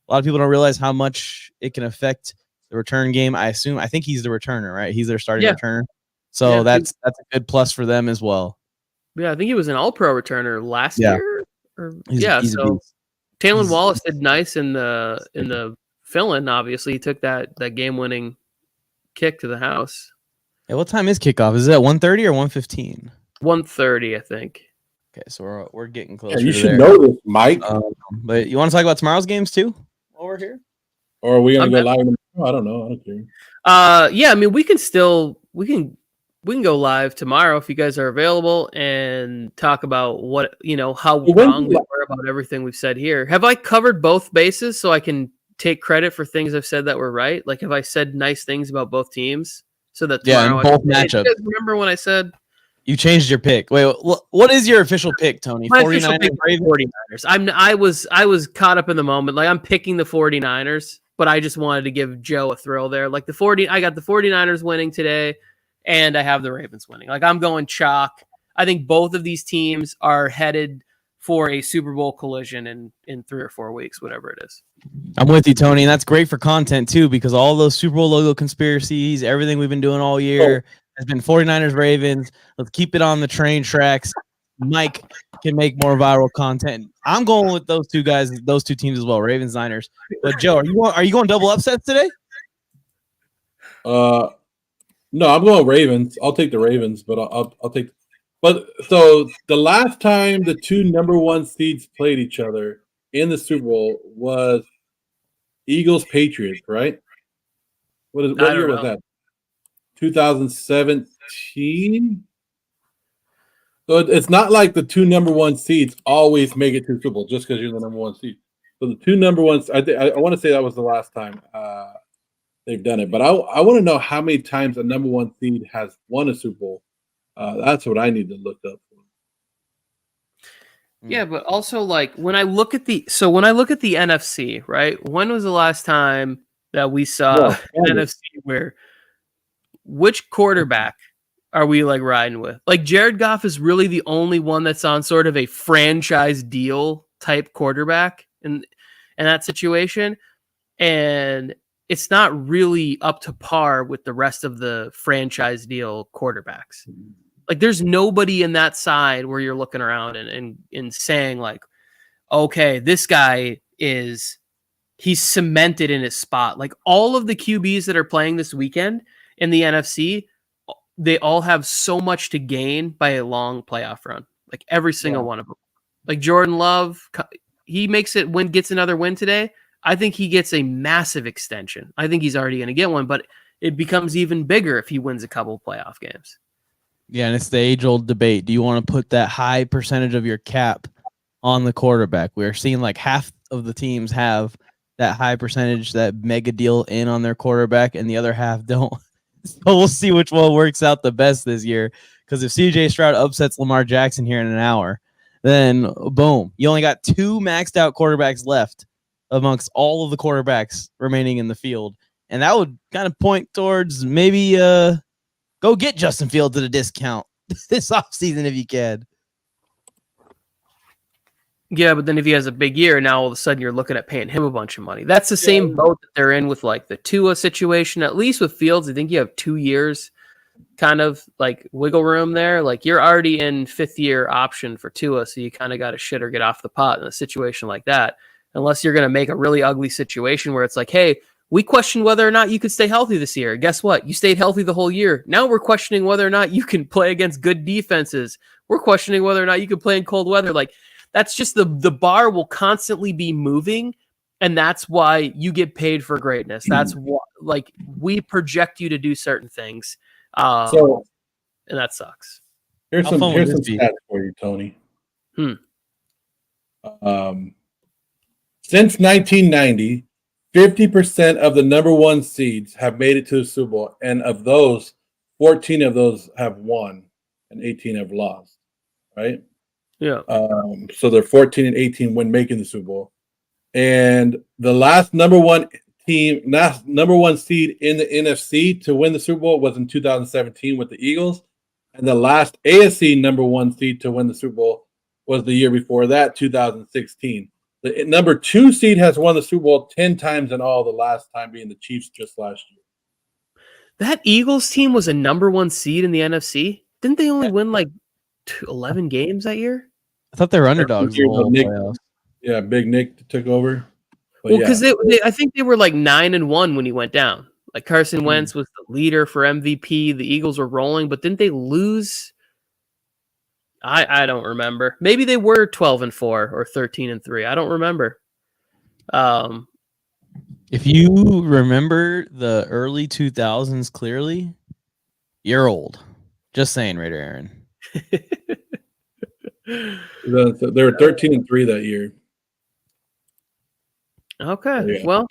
A lot of people don't realize how much it can affect the return game. I think he's the returner, right? He's their starting returner. So that's a good plus for them as well. Yeah, I think he was an all-pro returner last year. He's so Taylon Wallace did nice in the fill-in. Obviously, he took that game-winning kick to the house. Yeah, what time is kickoff? Is it at 1:30 or 1:15? 1:30, I think. Okay, so we're getting closer. Yeah, you to should there. know this, Mike. But you want to talk about tomorrow's games too? While we're here, or are we gonna go live? I don't know. I don't care. Yeah, I mean, we can go live tomorrow if you guys are available and talk about how wrong we were about everything we've said here. Have I covered both bases so I can take credit for things I've said that were right? Like, have I said nice things about both teams so that tomorrow both matchups? Remember when I said you changed your pick? Wait, what is your official pick, Tony? My official pick, 49ers. I was caught up in the moment. Like, I'm picking the 49ers, but I just wanted to give Joe a thrill there. Like I got the 49ers winning today. And I have the Ravens winning. Like, I'm going chalk. I think both of these teams are headed for a Super Bowl collision in 3 or 4 weeks, whatever it is. I'm with you, Tony, and that's great for content too, because all those Super Bowl logo conspiracies, everything we've been doing all year has been 49ers Ravens. Let's keep it on the train tracks. Mike can make more viral content. I'm going with those two guys, those two teams as well, Ravens, Niners. But Joe, are you going double upsets today? No, I'm going Ravens. I'll take the Ravens, but I'll take. But so the last time the two number 1 seeds played each other in the Super Bowl was Eagles Patriots, right? What year was that? 2017. So it's not like the two number 1 seeds always make it to the Super Bowl just because you're the number 1 seed. So the two number 1s, I want to say that was the last time. They've done it, but I want to know how many times a number 1 seed has won a Super Bowl. That's what I need to look up for. Yeah, but also, like, when I look at the NFC, right? When was the last time that we saw an NFC where which quarterback are we like riding with? Like, Jared Goff is really the only one that's on sort of a franchise deal type quarterback in that situation, and it's not really up to par with the rest of the franchise deal quarterbacks. Like, there's nobody in that side where you're looking around and saying, like, okay, this guy he's cemented in his spot. Like, all of the QBs that are playing this weekend in the NFC, they all have so much to gain by a long playoff run. Like, every single one of them. Like, Jordan Love, he gets another win today. I think he gets a massive extension. I think he's already going to get one, but it becomes even bigger if he wins a couple of playoff games. Yeah, and it's the age-old debate. Do you want to put that high percentage of your cap on the quarterback? We're seeing like half of the teams have that high percentage, that mega deal in on their quarterback, and the other half don't. So we'll see which one works out the best this year. Because if CJ Stroud upsets Lamar Jackson here in an hour, then boom, you only got 2 maxed out quarterbacks left amongst all of the quarterbacks remaining in the field. And that would kind of point towards maybe go get Justin Fields at a discount this offseason if you can. Yeah, but then if he has a big year, now all of a sudden you're looking at paying him a bunch of money. That's the same boat that they're in with like the Tua situation. At least with Fields, I think you have 2 years kind of like wiggle room there. Like, you're already in 5th year option for Tua, so you kind of got to shit or get off the pot in a situation like that. Unless you're going to make a really ugly situation where it's like, hey, we question whether or not you could stay healthy this year. Guess what? You stayed healthy the whole year. Now we're questioning whether or not you can play against good defenses. We're questioning whether or not you can play in cold weather. Like, that's just the bar will constantly be moving, and that's why you get paid for greatness. That's what, like, we project you to do certain things. So and that sucks. Here's How some fun would this be? stats for you, Tony. Hmm. Since 1990, 50% of the number one seeds have made it to the Super Bowl, and of those, 14 of those have won, and 18 have lost. Right? Yeah. So they're 14 and 18 when making the Super Bowl, and the last number one seed in the NFC to win the Super Bowl was in 2017 with the Eagles, and the last AFC number one seed to win the Super Bowl was the year before that, 2016. The number 2 seed has won the Super Bowl 10 times in all, the last time being the Chiefs just last year. That Eagles team was a number 1 seed in the NFC. Didn't they only win like 11 games that year? I thought they were underdogs the whole playoffs. Yeah, Big Nick took over. But well, because I think they were like 9-1 when he went down. Like Carson Wentz was the leader for MVP. The Eagles were rolling, but didn't they lose? I don't remember. Maybe they were 12-4 or 13-3. I don't remember. If you remember the early 2000s clearly, you're old. Just saying, Raider Aaron. They were 13-3 that year. Okay. Yeah. Well,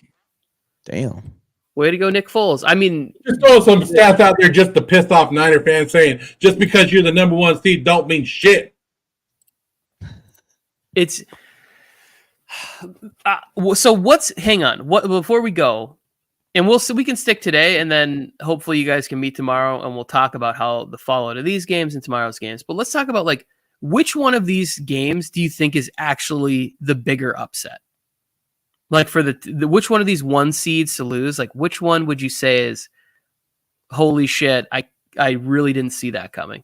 damn. Way to go, Nick Foles. I mean, just throw some stats out there just to piss off Niner fans saying just because you're the number one seed don't mean shit. It's so hang on. What before we go, and we can stick today, and then hopefully you guys can meet tomorrow, and we'll talk about how the follow to these games and tomorrow's games. But let's talk about like which one of these games do you think is actually the bigger upset? Like for the which one of these 1 seeds to lose, like which one would you say is holy shit, I really didn't see that coming?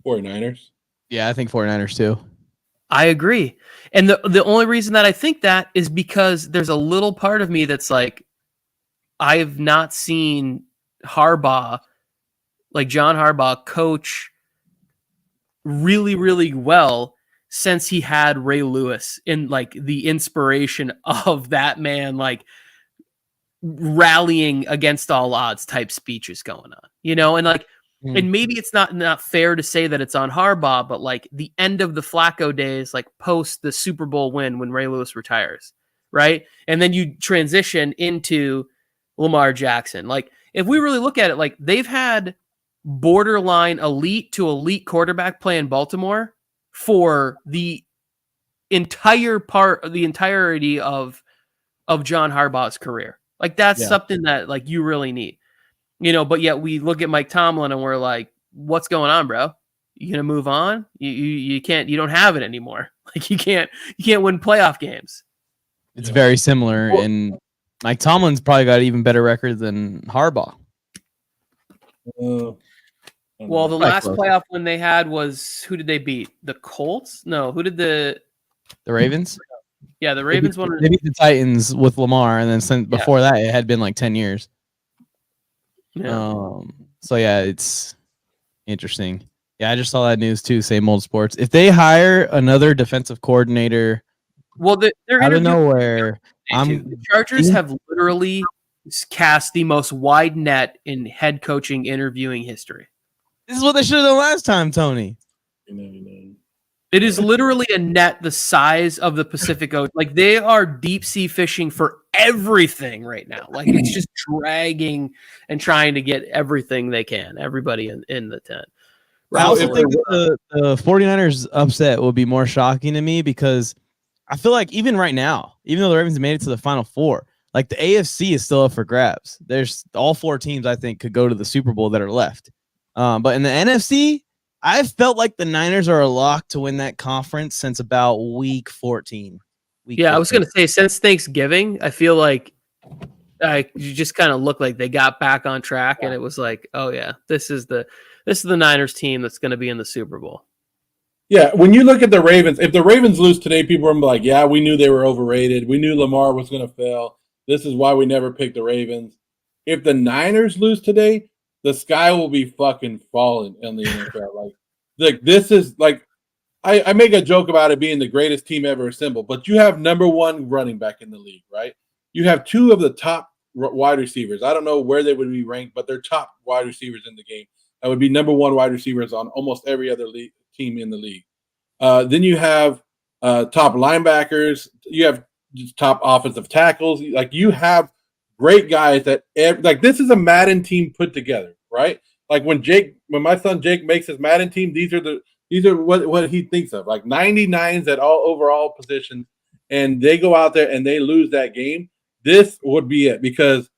49ers. Yeah, I think 49ers too. I agree. And the only reason that I think that is because there's a little part of me that's like, I've not seen Harbaugh, like John Harbaugh, coach really, really well since he had Ray Lewis in like the inspiration of that man, like rallying against all odds type speeches going on, you know, and like, and maybe it's not fair to say that it's on Harbaugh, but like the end of the Flacco days, like post the Super Bowl win when Ray Lewis retires, right? And then you transition into Lamar Jackson. Like if we really look at it, like they've had borderline elite to elite quarterback play in Baltimore for the entirety of John Harbaugh's career. Like that's something that like you really need, you know, but yet we look at Mike Tomlin and we're like, what's going on, bro? You going to move on? You can't, you don't have it anymore. Like you can't win playoff games. It's very similar. And Mike Tomlin's probably got an even better record than Harbaugh. Well, the last playoff win they had was, who did they beat? The Colts? No, who did the Ravens? Yeah, the Ravens won. They beat the Titans with Lamar, and then before that, it had been like 10 years. Yeah. So yeah, it's interesting. Yeah, I just saw that news too. Same old sports. If they hire another defensive coordinator, well, they're out of nowhere. The Chargers have literally cast the most wide net in head coaching interviewing history. This is what they should have done last time, Tony. It is literally a net the size of the Pacific Ocean. Like they are deep sea fishing for everything right now. Like it's just dragging and trying to get everything they can. Everybody in the tent. I also think that the 49ers upset will be more shocking to me because I feel like even right now, even though the Ravens made it to the Final Four, like the AFC is still up for grabs. There's all 4 teams I think could go to the Super Bowl that are left. But in the NFC, I've felt like the Niners are a lock to win that conference since about week 14. I was going to say since Thanksgiving, I feel like you just kind of look like they got back on track, and it was like, oh yeah, this is the Niners team that's going to be in the Super Bowl. Yeah, when you look at the Ravens, if the Ravens lose today, people are like, yeah, we knew they were overrated. We knew Lamar was going to fail. This is why we never picked the Ravens. If the Niners lose today, the sky will be fucking falling in the NFL. Like this is like, I make a joke about it being the greatest team ever assembled, but you have number 1 running back in the league, right? You have 2 of the top wide receivers. I don't know where they would be ranked, but they're top wide receivers in the game. that would be number one wide receivers on almost every other team in the league. Then you have top linebackers. You have top offensive tackles. Like you have great guys that like this is a Madden team put together, right? Like when my son Jake makes his Madden team, these are what he thinks of, like 99s at all overall positions, and they go out there and they lose that game. This would be it, because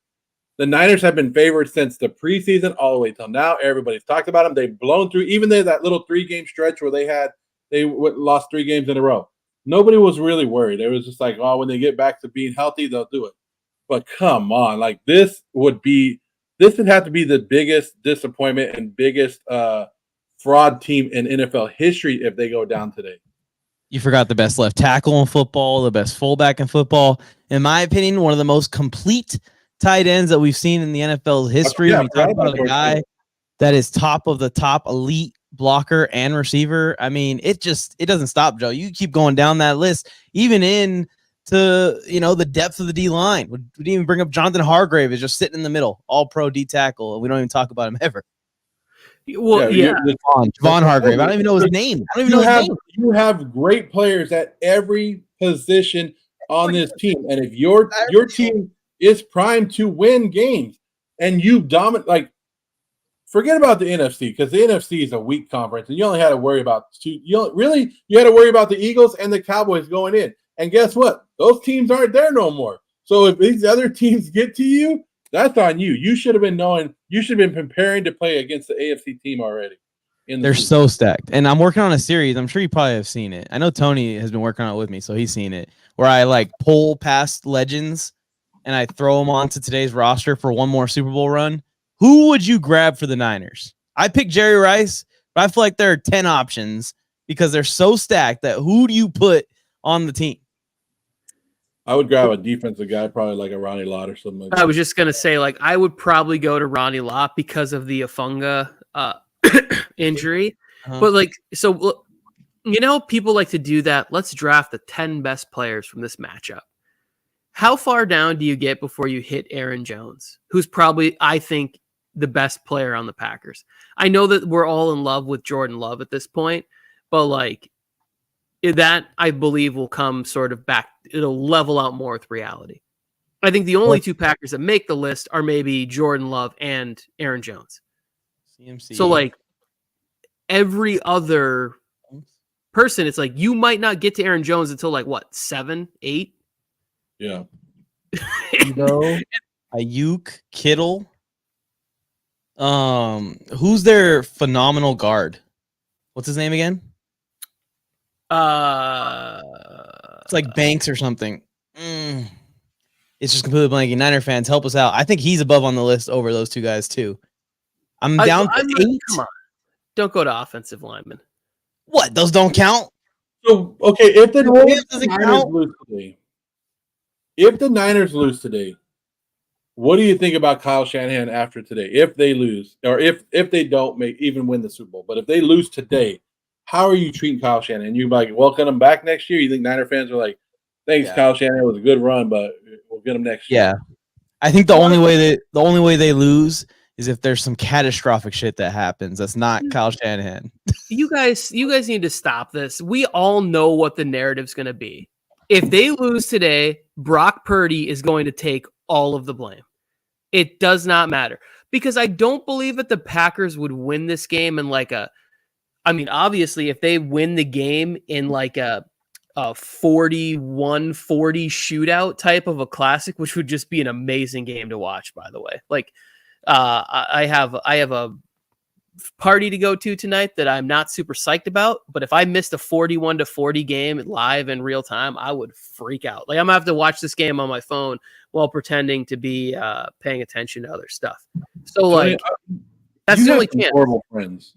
the Niners have been favored since the preseason all the way till now. Everybody's talked about them. They've blown through, even there that little 3-game stretch where they lost 3 games in a row. Nobody was really worried. It was just like, oh, when they get back to being healthy, they'll do it. But come on, like this would have to be the biggest disappointment and biggest fraud team in NFL history if they go down today. You forgot the best left tackle in football, the best fullback in football. In my opinion, one of the most complete tight ends that we've seen in the NFL's history. Yeah, we talk about a guy that is top of the top elite blocker and receiver. I mean, it doesn't stop, Joe. You keep going down that list, even in to the depth of the D line. We didn't even bring up Jonathan Hargrave is just sitting in the middle, all pro D tackle, and we don't even talk about him ever. Well, Javon Hargrave. I don't even know his name. You have great players at every position on this team, and if your team is primed to win games and you dominate, like forget about the NFC, because the NFC is a weak conference, and you only had to worry about two. You had to worry about the Eagles and the Cowboys going in, and guess what? Those teams aren't there no more. So if these other teams get to you, that's on you. You should have been knowing. You should have been preparing to play against the AFC team already. They're so stacked. And I'm working on a series. I'm sure you probably have seen it. I know Tony has been working on it with me, so he's seen it, where I like pull past legends and I throw them onto today's roster for one more Super Bowl run. Who would you grab for the Niners? I picked Jerry Rice, but I feel like there are 10 options because they're so stacked that who do you put on the team? I would grab a defensive guy, probably like a Ronnie Lott or something. I was just going to say, like, I would probably go to Ronnie Lott because of the Afunga injury. But, like, so, people like to do that. Let's draft the 10 best players from this matchup. How far down do you get before you hit Aaron Jones, who's probably, I think, the best player on the Packers? I know that we're all in love with Jordan Love at this point, but, like, that I believe will come sort of back. It'll level out more with reality. I think the only two Packers that make the list are maybe Jordan Love and Aaron Jones. CMC. So like every other person, it's like you might not get to Aaron Jones until like what, 7, 8? Yeah. Ayuk, Kittle. Who's their phenomenal guard? What's his name again? It's like Banks or something. It's just completely blanking. Niner fans, help us out. I think he's above on the list over those two guys too. I'm down to 8. Come on, don't go to offensive linemen. What? Those don't count? So okay, if the Niners lose today, what do you think about Kyle Shanahan after today? If they lose, or if they don't even win the Super Bowl, but if they lose today, how are you treating Kyle Shanahan? You like welcome him back next year? You think Niner fans are like, thanks, Kyle Shanahan, it was a good run, but we'll get him next year? Yeah, I think the only way they lose is if there's some catastrophic shit that happens. That's not Kyle Shanahan. You guys need to stop this. We all know what the narrative's going to be. If they lose today, Brock Purdy is going to take all of the blame. It does not matter, because I don't believe that the Packers would win this game in like obviously, if they win the game in like a 41-40 shootout type of a classic, which would just be an amazing game to watch, by the way. Like, I have a party to go to tonight that I'm not super psyched about, but if I missed a 41-40 game live in real time, I would freak out. Like, I'm gonna have to watch this game on my phone while pretending to be paying attention to other stuff. So, like, that's the only chance. Horrible friends.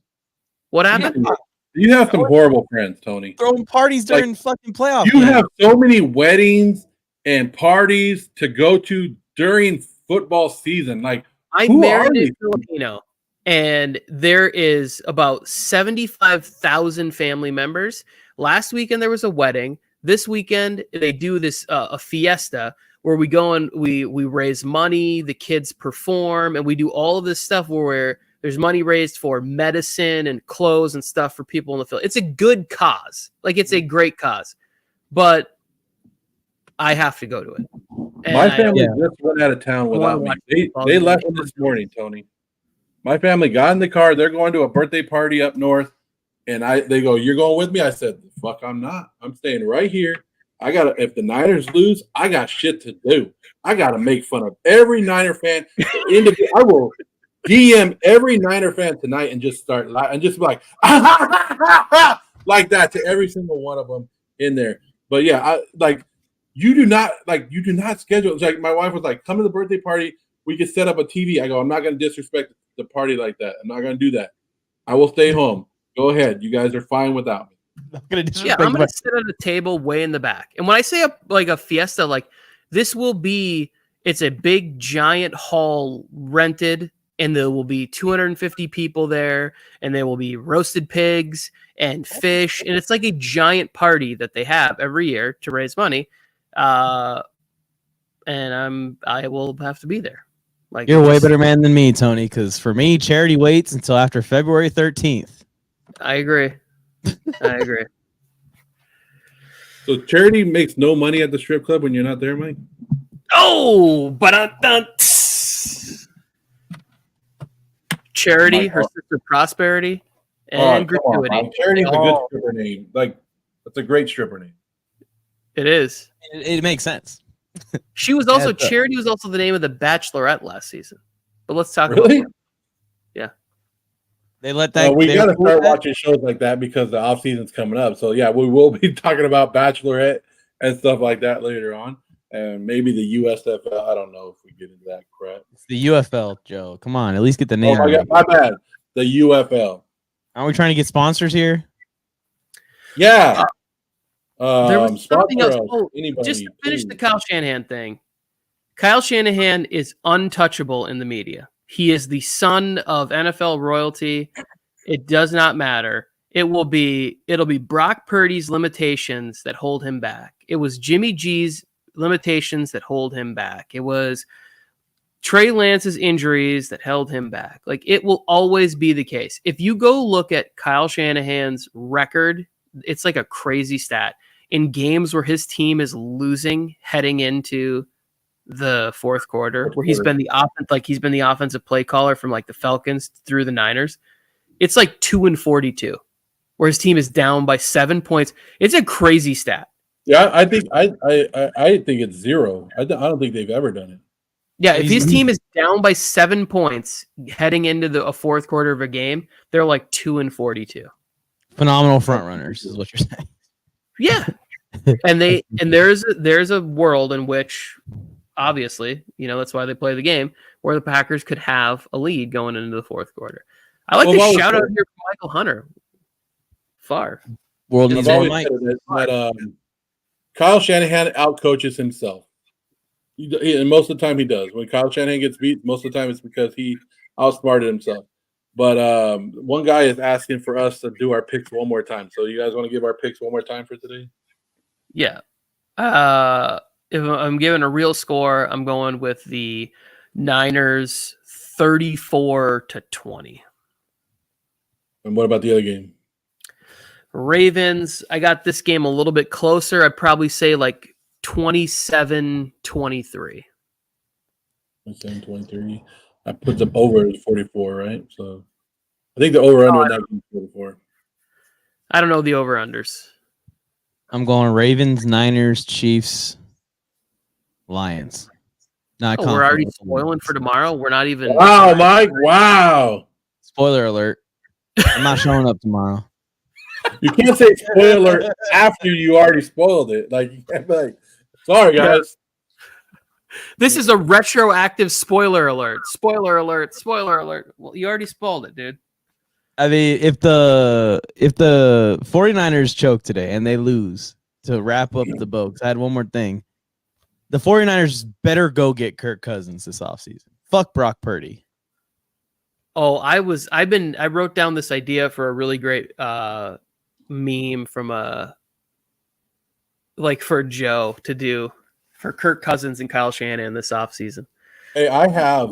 What happened? You have some horrible friends, Tony. Throwing parties during fucking playoffs. You have so many weddings and parties to go to during football season. Like, I married a Filipino, and there is about 75,000 family members. Last weekend there was a wedding. This weekend they do this a fiesta where we go and we raise money, the kids perform, and we do all of this stuff where There's money raised for medicine and clothes and stuff for people in the field. It's a good cause. Like, it's a great cause. But I have to go to it. And My family Yeah. just went out of town without me. watch They football. they left this morning, Tony. My family got in the car. They're going to a birthday party up north, and they go, "You're going with me?" I said, "Fuck, I'm not. I'm staying right here. I gotta. If the Niners lose, I got shit to do. I gotta make fun of every Niner fan. I will DM every Niner fan tonight and just start and just be like, like that to every single one of them in there. But yeah, you do not schedule. It's like my wife was like, come to the birthday party. We could set up a TV. I go, I'm not going to disrespect the party like that. I'm not going to do that. I will stay home. Go ahead. You guys are fine without me. I'm gonna I'm going to sit at a table way in the back. And when I say a fiesta, like this will be, it's a big giant hall rented, and there will be 250 people there, and there will be roasted pigs and fish. And it's like a giant party that they have every year to raise money. And I will have to be there. Like, You're a way better man than me, Tony, because for me, charity waits until after February 13th. I agree. So charity makes no money at the strip club when you're not there, Mike? Oh, but Charity, her sister Prosperity, and Gratuity. Charity's a good stripper name. Like, that's a great stripper name. It is. It makes sense. She was also Charity was also the name of the Bachelorette last season. But let's talk Really? about that. Yeah. They let that. We got to start watching shows like that because the off season's coming up. So yeah, we will be talking about Bachelorette and stuff like that later on, and maybe the USFL. I don't know if we get into that crap. It's the UFL, Joe. Come on, at least get the name. Oh my God, my bad. The UFL. Aren't we trying to get sponsors here? Yeah. There was something else. Just to finish the Kyle Shanahan thing. Kyle Shanahan is untouchable in the media. He is the son of NFL royalty. It does not matter. It'll be Brock Purdy's limitations that hold him back. It was Jimmy G's limitations that hold him back. It was Trey Lance's injuries that held him back. Like, it will always be the case. If you go look at Kyle Shanahan's record, it's like a crazy stat. In games where his team is losing heading into the fourth quarter, where he's been the offensive play caller from like the Falcons through the Niners, it's like 2-42, where his team is down by 7 points. It's a crazy stat. Yeah, I think it's 0. I don't think they've ever done it. Yeah, if his team is down by 7 points heading into a fourth quarter of a game, they're like 2-42. Phenomenal front runners is what you're saying. Yeah, and there's a world in which, obviously, that's why they play the game, where the Packers could have a lead going into the fourth quarter. I like to shout out here for Michael Hunter. Far. World needs more Mike. Kyle Shanahan outcoaches himself. And most of the time he does. When Kyle Shanahan gets beat, most of the time it's because he outsmarted himself. But one guy is asking for us to do our picks one more time. So you guys want to give our picks one more time for today? Yeah. If I'm giving a real score, I'm going with the Niners 34-20. And what about the other game? Ravens, I got this game a little bit closer. I'd probably say like 27-23. 27-23. I put the over at 44, right? So I think the over-under in that game is 44. I don't know the over-unders. I'm going Ravens, Niners, Chiefs, Lions. We're already spoiling for tomorrow. We're not even. Wow, Mike! Wow. Spoiler alert! I'm not showing up tomorrow. You can't say spoiler after you already spoiled it. Like, you can't be like, sorry guys. This is a retroactive spoiler alert. Spoiler alert. Spoiler alert. Well, you already spoiled it, dude. I mean, if the 49ers choke today and they lose to wrap up the boat, I had one more thing. The 49ers better go get Kirk Cousins this offseason. Fuck Brock Purdy. Oh, I wrote down this idea for a really great meme from for Joe to do for Kirk Cousins and Kyle Shanahan this offseason. Hey, I have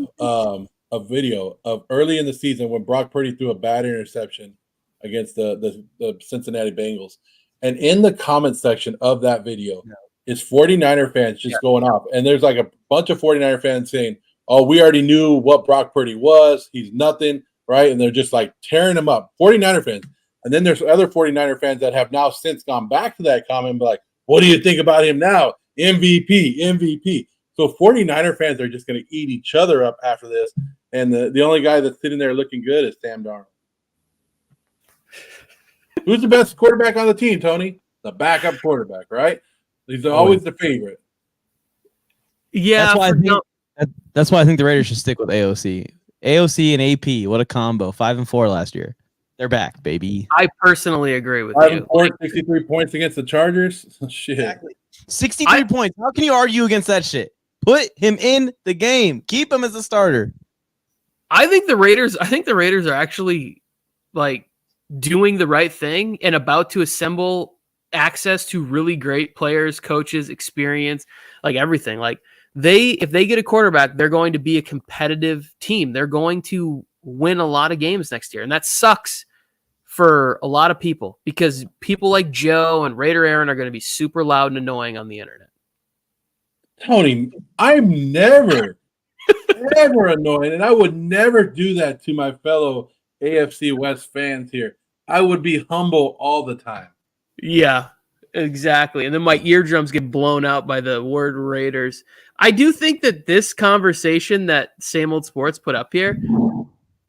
a video of early in the season when Brock Purdy threw a bad interception against the Cincinnati Bengals. And in the comment section of that video is 49er fans just going off. And there's like a bunch of 49er fans saying, oh, we already knew what Brock Purdy was. He's nothing, right? And they're just like tearing him up. 49er fans. And then there's other 49er fans that have now since gone back to that comment and be like, what do you think about him now? MVP, MVP. So 49er fans are just going to eat each other up after this. And the only guy that's sitting there looking good is Sam Darnold. Who's the best quarterback on the team, Tony? The backup quarterback, right? He's always the favorite. Yeah. That's why I think the Raiders should stick with AOC. AOC and AP, what a combo. 5-4 last year. They're back, baby. I personally agree with 5-4, 63 points against the Chargers. Shit. Exactly. 63 points. How can you argue against that shit? Put him in the game. Keep him as a starter. I think the Raiders are actually like doing the right thing and about to assemble access to really great players, coaches, experience, like everything. Like if they get a quarterback, they're going to be a competitive team. They're going to win a lot of games next year. And that sucks for a lot of people because people like Joe and Raider Aaron are going to be super loud and annoying on the internet. Tony, I'm never annoying, and I would never do that to my fellow AFC West fans here. I would be humble all the time. Yeah, exactly. And then my eardrums get blown out by the word Raiders. I do think that this conversation that Same Old Sports put up here,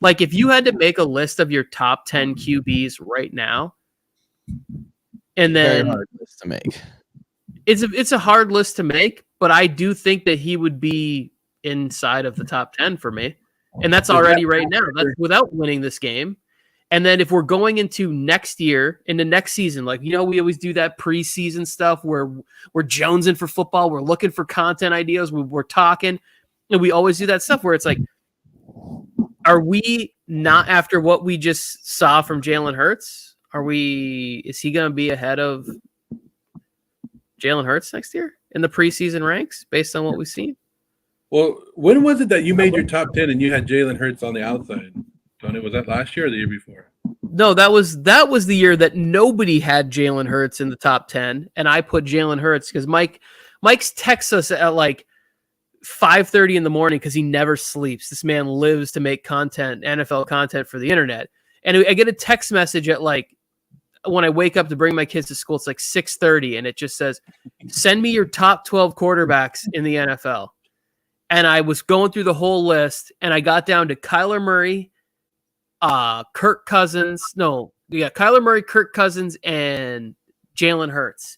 like if you had to make a list of your top 10 QBs right now, and then very hard list to make. It's a hard list to make, but I do think that he would be inside of the top 10 for me. And that's already right now. That's without winning this game. And then if we're going into next year, into next season, like, we always do that preseason stuff where we're jonesing for football. We're looking for content ideas. We're talking. And we always do that stuff where it's like, are we not after what we just saw from Jalen Hurts? Is he going to be ahead of Jalen Hurts next year in the preseason ranks based on what we've seen? Well, when was it that you made your top 10 and you had Jalen Hurts on the outside, Tony? Was that last year or the year before? No, that was the year that nobody had Jalen Hurts in the top 10, and I put Jalen Hurts because Mike's texts us at like 5:30 in the morning because he never sleeps. This man lives to make content, NFL content for the internet. And I get a text message at like when I wake up to bring my kids to school, it's like 6:30, and it just says, "Send me your top 12 quarterbacks in the NFL." And I was going through the whole list, and I got down to Kyler Murray, Kirk Cousins. Kyler Murray, Kirk Cousins, and Jalen Hurts.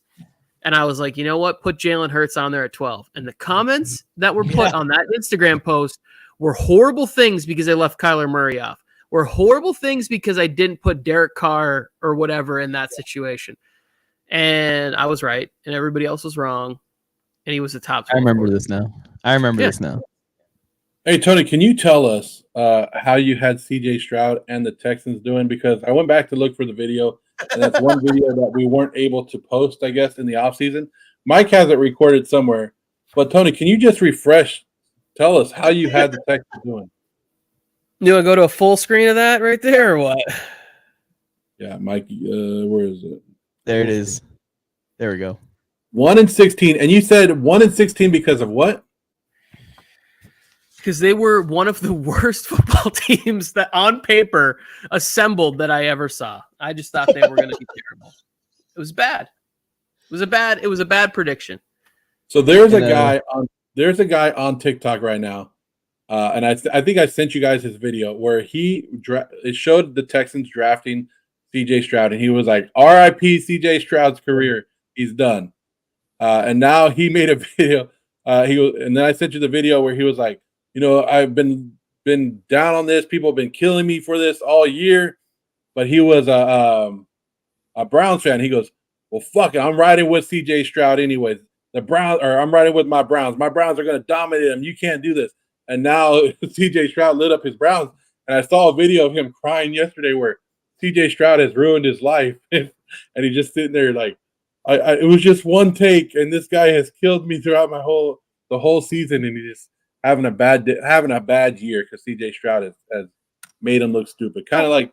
And I was like, you know what? Put Jalen Hurts on there at 12. And the comments that were put on that Instagram post were horrible things because I left Kyler Murray off. Were horrible things because I didn't put Derek Carr or whatever in that situation. And I was right, and everybody else was wrong. And he was the top 12. I remember this now. Hey, Tony, can you tell us how you had CJ Stroud and the Texans doing? Because I went back to look for the video, and that's one video that we weren't able to post, I guess, in the offseason. Mike has it recorded somewhere. But, Tony, can you just tell us how you had the Texans doing? You want to go to a full screen of that right there or what? Yeah, Mike, where is it? There it is. There we go. 1-16. And you said 1-16 because of what? Because they were one of the worst football teams that on paper assembled that I ever saw. I just thought they were going to be terrible. It was bad. It was a bad prediction. So there's a guy on TikTok right now. And I think I sent you guys his video where it showed the Texans drafting CJ Stroud, and he was like, "R.I.P. CJ Stroud's career. He's done." And now he made a video. And then I sent you the video where he was like, I've been down on this. People have been killing me for this all year. But he was a Browns fan. He goes, "Well, fuck it. I'm riding with CJ Stroud anyways. I'm riding with my Browns. My Browns are going to dominate them. You can't do this." And now CJ Stroud lit up his Browns. And I saw a video of him crying yesterday where CJ Stroud has ruined his life. And he's just sitting there like, it was just one take, and this guy has killed me throughout the whole season. And having a bad year because CJ Stroud has made him look stupid. Kind of like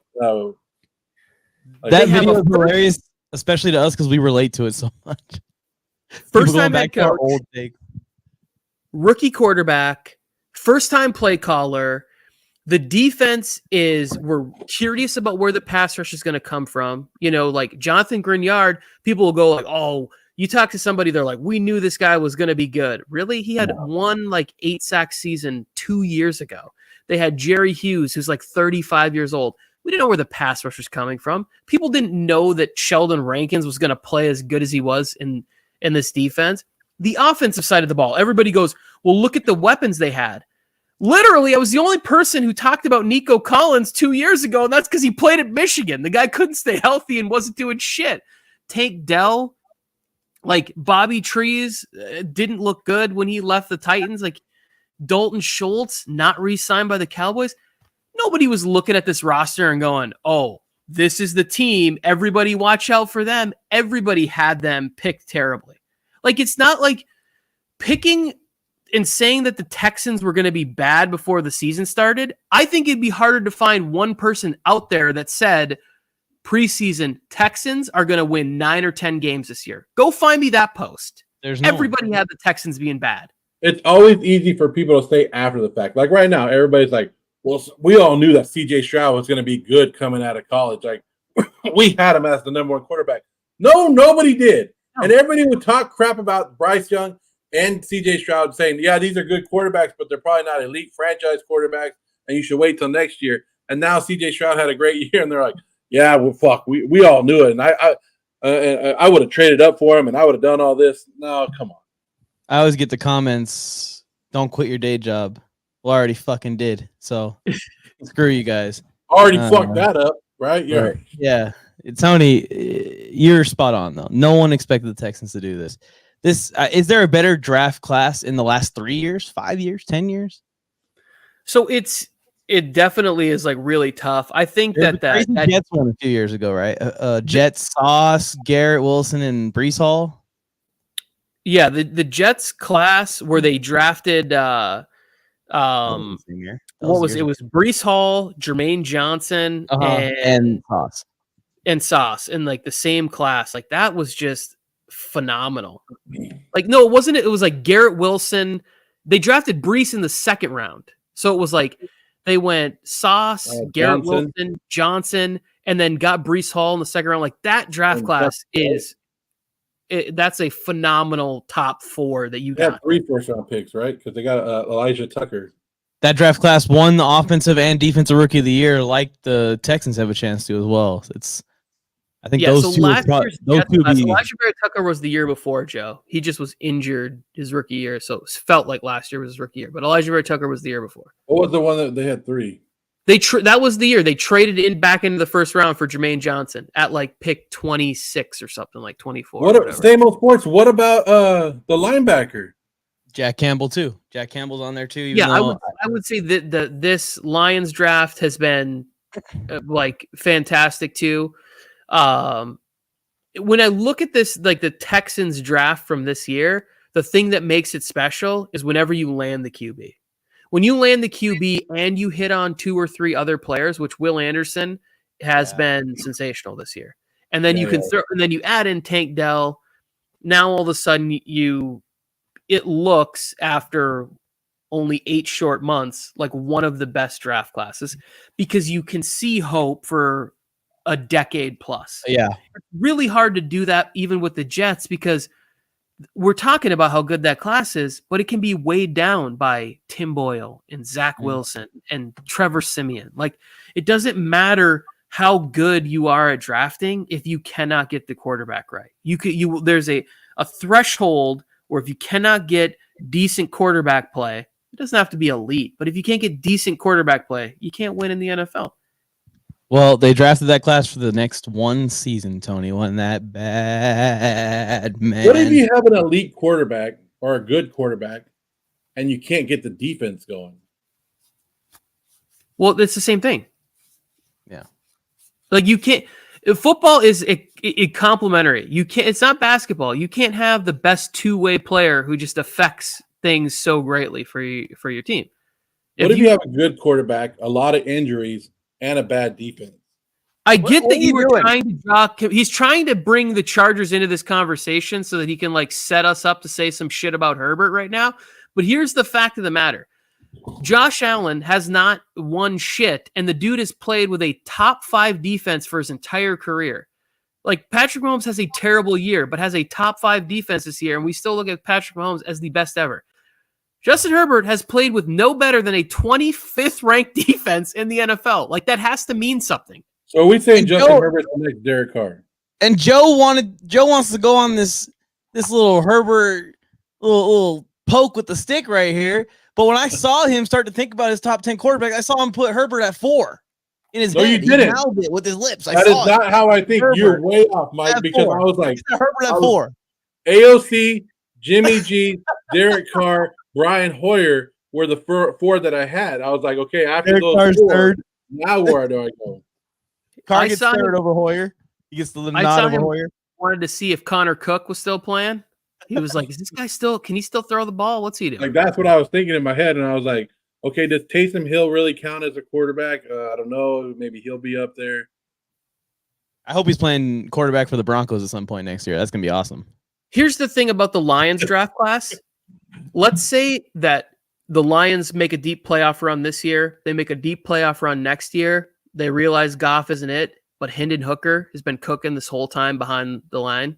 that video is hilarious, especially to us because we relate to it so much. First time head coach, old take. Rookie quarterback, first time play caller. The defense we're curious about where the pass rush is going to come from. You know, like Jonathan Grignard, people will go like, oh, you talk to somebody, they're like, we knew this guy was going to be good. Really? He had one like 8-sack season 2 years ago. They had Jerry Hughes, who's like 35 years old. We didn't know where the pass rush was coming from. People didn't know that Sheldon Rankins was going to play as good as he was in this defense. The offensive side of the ball, everybody goes, well, look at the weapons they had. Literally, I was the only person who talked about Nico Collins 2 years ago, and that's because he played at Michigan. The guy couldn't stay healthy and wasn't doing shit. Tank Dell, like Bobby Trees, didn't look good when he left the Titans. Like Dalton Schultz, not re-signed by the Cowboys. Nobody was looking at this roster and going, oh, this is the team. Everybody watch out for them. Everybody had them picked terribly. Like, it's not like picking and saying that the Texans were going to be bad before the season started. I think it'd be harder to find one person out there that said preseason Texans are going to win 9 or 10 games this year. Go find me that post. Everybody had the Texans being bad. It's always easy for people to say after the fact. Like right now, everybody's like, well, we all knew that CJ Stroud was going to be good coming out of college. Like we had him as the number one quarterback. No, nobody did. No. And everybody would talk crap about Bryce Young and CJ Stroud saying, yeah, these are good quarterbacks, but they're probably not elite franchise quarterbacks, and you should wait till next year. And now CJ Stroud had a great year, and they're like, yeah, well, fuck, we all knew it. And I would have traded up for him, and I would have done all this. No, come on. I always get the comments, don't quit your day job. Well, I already fucking did. So screw you guys. Already fucked that up, right? Yeah. Right. Yeah. Tony, you're spot on, though. No one expected the Texans to do this. Is there a better draft class in the last 3 years, 5 years, 10 years? So it definitely is like really tough. I think that Jets won a few years ago, right? Jets, Sauce, Garrett Wilson, and Breece Hall. Yeah, the Jets class where they drafted what was it? It was Breece Hall, Jermaine Johnson, and Sauce. And Sauce in like the same class. Like that was just phenomenal. Like, no, it wasn't. It was like Garrett Wilson. They drafted Breece in the second round. So it was like they went Sauce, Garrett Wilson, Johnson, and then got Breece Hall in the second round. Like that draft class that's a phenomenal top four that you got. They 3 first-round picks, right? Because they got Elijah Tucker. That draft class won the offensive and defensive rookie of the year, like the Texans have a chance to as well. I think those two. Elijah Vera Tucker was the year before, Joe. He just was injured his rookie year, so it felt like last year was his rookie year. But Elijah Vera Tucker was the year before. What was the one that they had 3? That was the year they traded back into the first round for Jermaine Johnson at like pick 26 or something, like 24. Same old sports. What about the linebacker? Jack Campbell too. Jack Campbell's on there too. Yeah, I would say that this Lions draft has been like fantastic too. When I look at this, like the Texans draft from this year, the thing that makes it special is whenever you land the QB. When you land the QB and you hit on 2 or 3 other players, which Will Anderson has been sensational this year, and then then you add in Tank Dell. Now all of a sudden it looks after only 8 short months like one of the best draft classes because you can see hope for a decade plus. Yeah. It's really hard to do that even with the Jets because we're talking about how good that class is, but it can be weighed down by Tim Boyle and Zach Wilson and Trevor Siemian. Like it doesn't matter how good you are at drafting if you cannot get the quarterback right. There's a threshold where if you cannot get decent quarterback play, it doesn't have to be elite, but if you can't get decent quarterback play, you can't win in the NFL. Well, they drafted that class for the next one season, Tony. Wasn't that bad, man? What if you have an elite quarterback or a good quarterback and you can't get the defense going? Well, it's the same thing. Yeah. Like you can't – football is a complementary. You can't – it's not basketball. You can't have the best two-way player who just affects things so greatly for your team. What if you have a good quarterback, a lot of injuries, and a bad defense? I get what that are you you were doing? trying to draw. He's trying to bring the Chargers into this conversation so that he can like set us up to say some shit about Herbert right now. But here's the fact of the matter. Josh Allen has not won shit, and the dude has played with a top 5 defense for his entire career. Like, Patrick Mahomes has a terrible year, but has a top 5 defense this year, and we still look at Patrick Mahomes as the best ever. Justin Herbert has played with no better than a 25th ranked defense in the NFL. Like, that has to mean something. So are we saying And Justin Joe- Herbert's the next Derek Carr? And Joe wants to go on this little Herbert little poke with the stick right here. But when I saw him start to think about his top 10 quarterback, I saw him put Herbert at 4 in his No, head. you didn't. He mouthed it with his lips. That is not how I think. Herbert You're way off, Mike, at because 4. I was like, He's got Herbert I at was- 4. AOC, Jimmy G, Derek Carr, Brian Hoyer were the 4 that I had. I was like, okay, after Derek those Carr's 4, third. now where do I go? Carr I gets saw third him- over Hoyer. He gets the I nod saw over him- Hoyer. Wanted to see if Connor Cook was still playing. He was like, is this guy can he still throw the ball? What's he doing? Like, that's what I was thinking in my head, and I was like, okay, does Taysom Hill really count as a quarterback? I don't know. Maybe he'll be up there. I hope he's playing quarterback for the Broncos at some point next year. That's gonna be awesome. Here's the thing about the Lions draft class. Let's say that the Lions make a deep playoff run this year. They make a deep playoff run next year. They realize Goff isn't it, but Hendon Hooker has been cooking this whole time behind the line.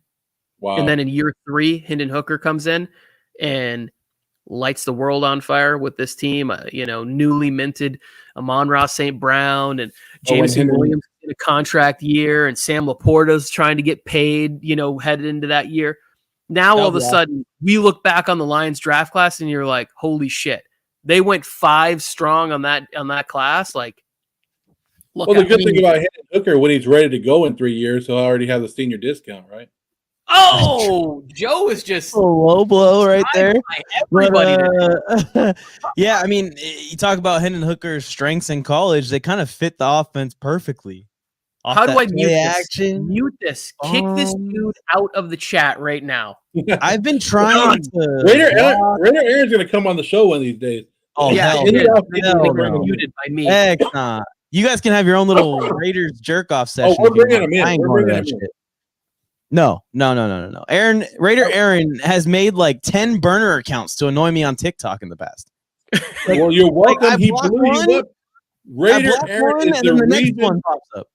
Wow. And then in year 3, Hendon Hooker comes in and lights the world on fire with this team. Newly minted Amon-Ra St. Brown and Jameson Hendon- Williams in a contract year, and Sam Laporta's trying to get paid, headed into that year. Now all of a sudden, we look back on the Lions draft class and you're like, holy shit. They went 5 strong on that class. Like, look, well, the good thing about Hendon Hooker, when he's ready to go in 3 years, he'll already have the senior discount, right? Oh, Joe is just A low blow right there. everybody. But, yeah, I mean, you talk about Hendon Hooker's strengths in college. They kind of fit the offense perfectly. Off How do that I mute play this? action. Mute this. Kick this dude out of the chat right now. I've been trying to. Raider Aaron's going to come on the show one of these days. Oh, yeah, hell they no. did. Hell They were no. muted by me. Heck nah. You guys can have your own little Raiders jerk off session. we're if you bringing want. him in. I ain't We're going to bringing that him in. shit. No. Raider Aaron has made like 10 burner accounts to annoy me on TikTok in the past. Well, you're welcome. I He blocked blew one, you up. Raider I block Aaron one, is and the then the next reason. one pops up.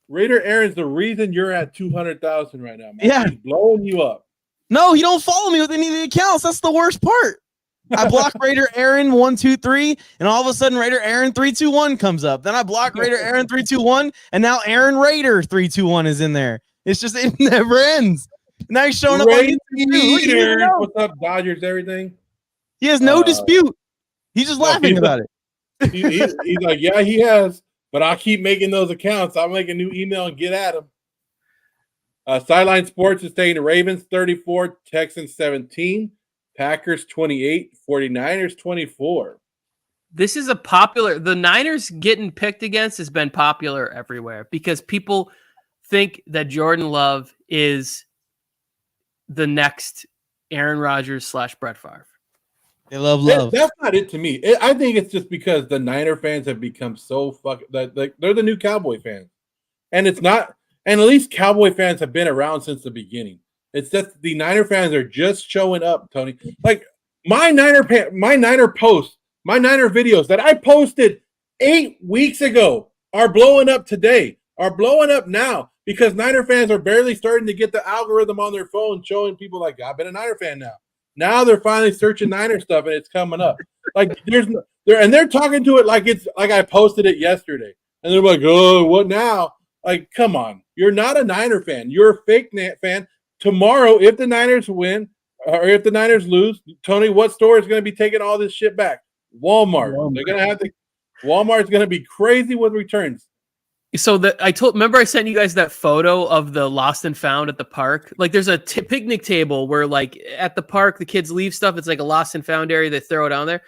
Raider Aaron's the reason you're at 200,000 right now, man. Yeah. He's blowing you up. No, he don't follow me with any of the accounts. That's the worst part. I block Raider Aaron 123, and all of a sudden Raider Aaron 321 comes up. Then I block Raider Aaron 321, and now Aaron Raider 321 is in there. It's just it never ends. Now he's showing up on YouTube. Look, he doesn't Raiders, know. what's up, Dodgers, everything? He has no dispute. He's just laughing he's- about it. He's like, yeah, he has, but I'll keep making those accounts. I'll make a new email and get at him. Sideline Sports is saying the Ravens 34, Texans 17, Packers 28, 49ers 24. This is the Niners getting picked against has been popular everywhere because people think that Jordan Love is the next Aaron Rodgers / Brett Favre. They love love. That's not it to me. I think it's just because the Niner fans have become so fucking like they're the new Cowboy fans, and it's not. And at least Cowboy fans have been around since the beginning. It's just the Niner fans are just showing up, Tony. Like my Niner posts, my Niner videos that I posted 8 weeks ago are blowing up today, are blowing up now because Niner fans are barely starting to get the algorithm on their phone showing people like, I've been a Niner fan now. Now they're finally searching Niner stuff and it's coming up. Like they're talking to it like it's like I posted it yesterday. And they're like, oh, what now? Like, come on. You're not a Niner fan. You're a fake fan. Tomorrow, if the Niners win or if the Niners lose, Tony, what store is going to be taking all this shit back? Walmart. They're going to have to. Walmart's going to be crazy with returns. So remember I sent you guys that photo of the lost and found at the park? Like there's a picnic table where like at the park, the kids leave stuff. It's like a lost and found area. They throw it on there.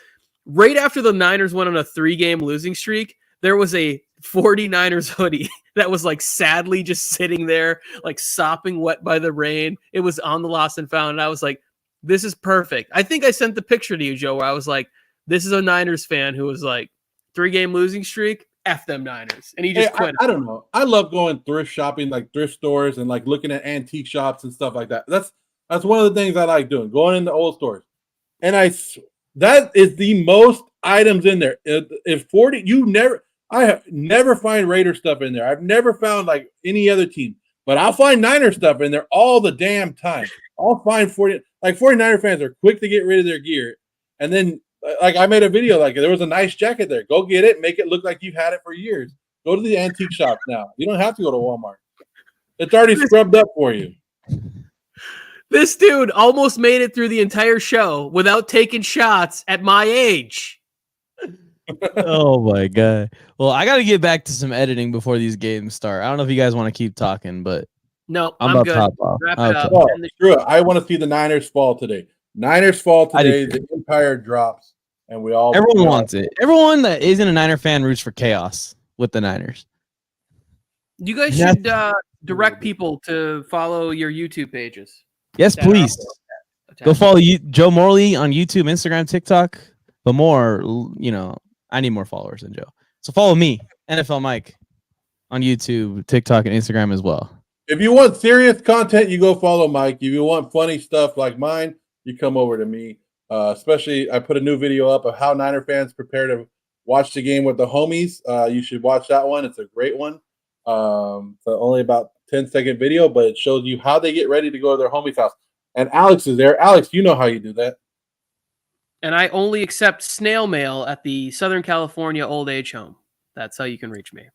Right after the Niners went on a 3-game losing streak, there was a 49ers hoodie that was like sadly just sitting there, like sopping wet by the rain. It was on the lost and found. And I was like, This is perfect. I think I sent the picture to you, Joe, where I was like, this is a Niners fan who was like, 3-game losing streak, F them Niners. And he just quit. I don't know. I love going thrift shopping, like thrift stores and like looking at antique shops and stuff like that. That's one of the things I like doing, going into old stores. And that is the most items in there. If 40, I have never find Raider stuff in there. I've never found like any other team, but I'll find Niner stuff in there all the damn time. I'll find 49er fans are quick to get rid of their gear. And then like I made a video, like there was a nice jacket there. Go get it, make it look like you've had it for years. Go to the antique shop now. You don't have to go to Walmart. It's already scrubbed up for you. This dude almost made it through the entire show without taking shots at my age. Oh my god. Well, I got to get back to some editing before these games start. I don't know if you guys want to keep talking, but no, I'm good. Wrap it up. Oh, screw it. I want to see the Niners fall today. Niners fall today. The Empire drops, and everyone wants it. Everyone that isn't a Niner fan roots for chaos with the Niners. You guys should direct people to follow your YouTube pages. Yes, please. Go follow Joe Morley on YouTube, Instagram, TikTok. But more, I need more followers than Joe. So follow me, NFL Mike, on YouTube, TikTok, and Instagram as well. If you want serious content, you go follow Mike. If you want funny stuff like mine, you come over to me. Especially, I put a new video up of how Niner fans prepare to watch the game with the homies. You should watch that one. It's a great one. So only about 10-second video, but it shows you how they get ready to go to their homie's house. And Alex is there. Alex, you know how you do that. And I only accept snail mail at the Southern California old age home. That's how you can reach me.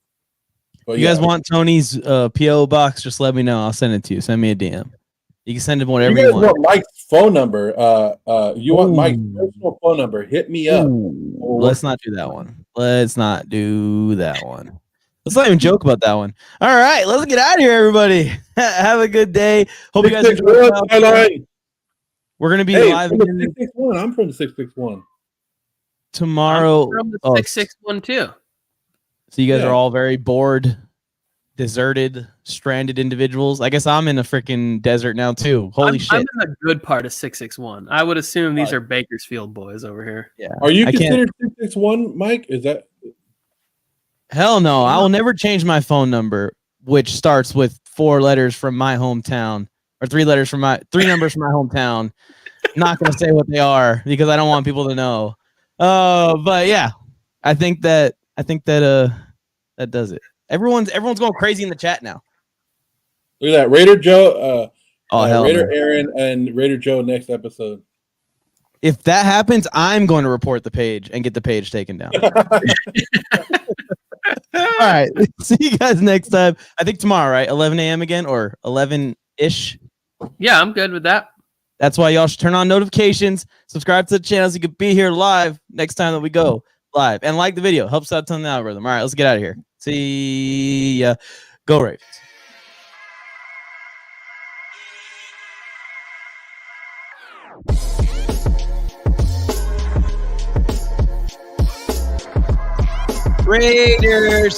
Well, you guys want Tony's PO box? Just let me know. I'll send it to you. Send me a DM. You can send him whatever you want. Mike's phone number. You want Mike's personal phone number? Hit me up. Let's not do that one. Let's not even joke about that one. All right, let's get out of here, everybody. Have a good day. Hope you guys enjoy. We're gonna be live. I'm from the 661. Tomorrow. I'm from the 661 too. So you guys are all very bored, deserted, stranded individuals. I guess I'm in a freaking desert now too. Holy shit! I'm in the good part of 661. I would assume these are Bakersfield boys over here. Yeah. Are you considered 661, Mike? Is that? Hell no! I will never change my phone number, which starts with 4 letters from my hometown, or 3 numbers from my hometown. Not gonna say what they are because I don't want people to know. But yeah, I think that does it. Everyone's going crazy in the chat now. Look at that, Raider Joe. Raider no. Aaron and Raider Joe next episode. If that happens, I'm going to report the page and get the page taken down. All right. See you guys next time. I think tomorrow, right? 11 a.m. again or 11-ish. Yeah, I'm good with that. That's why y'all should turn on notifications, subscribe to the channel so you can be here live next time that we go live. And like the video. Helps out on the algorithm. All right, let's get out of here. See ya. Go Ravens. Raiders.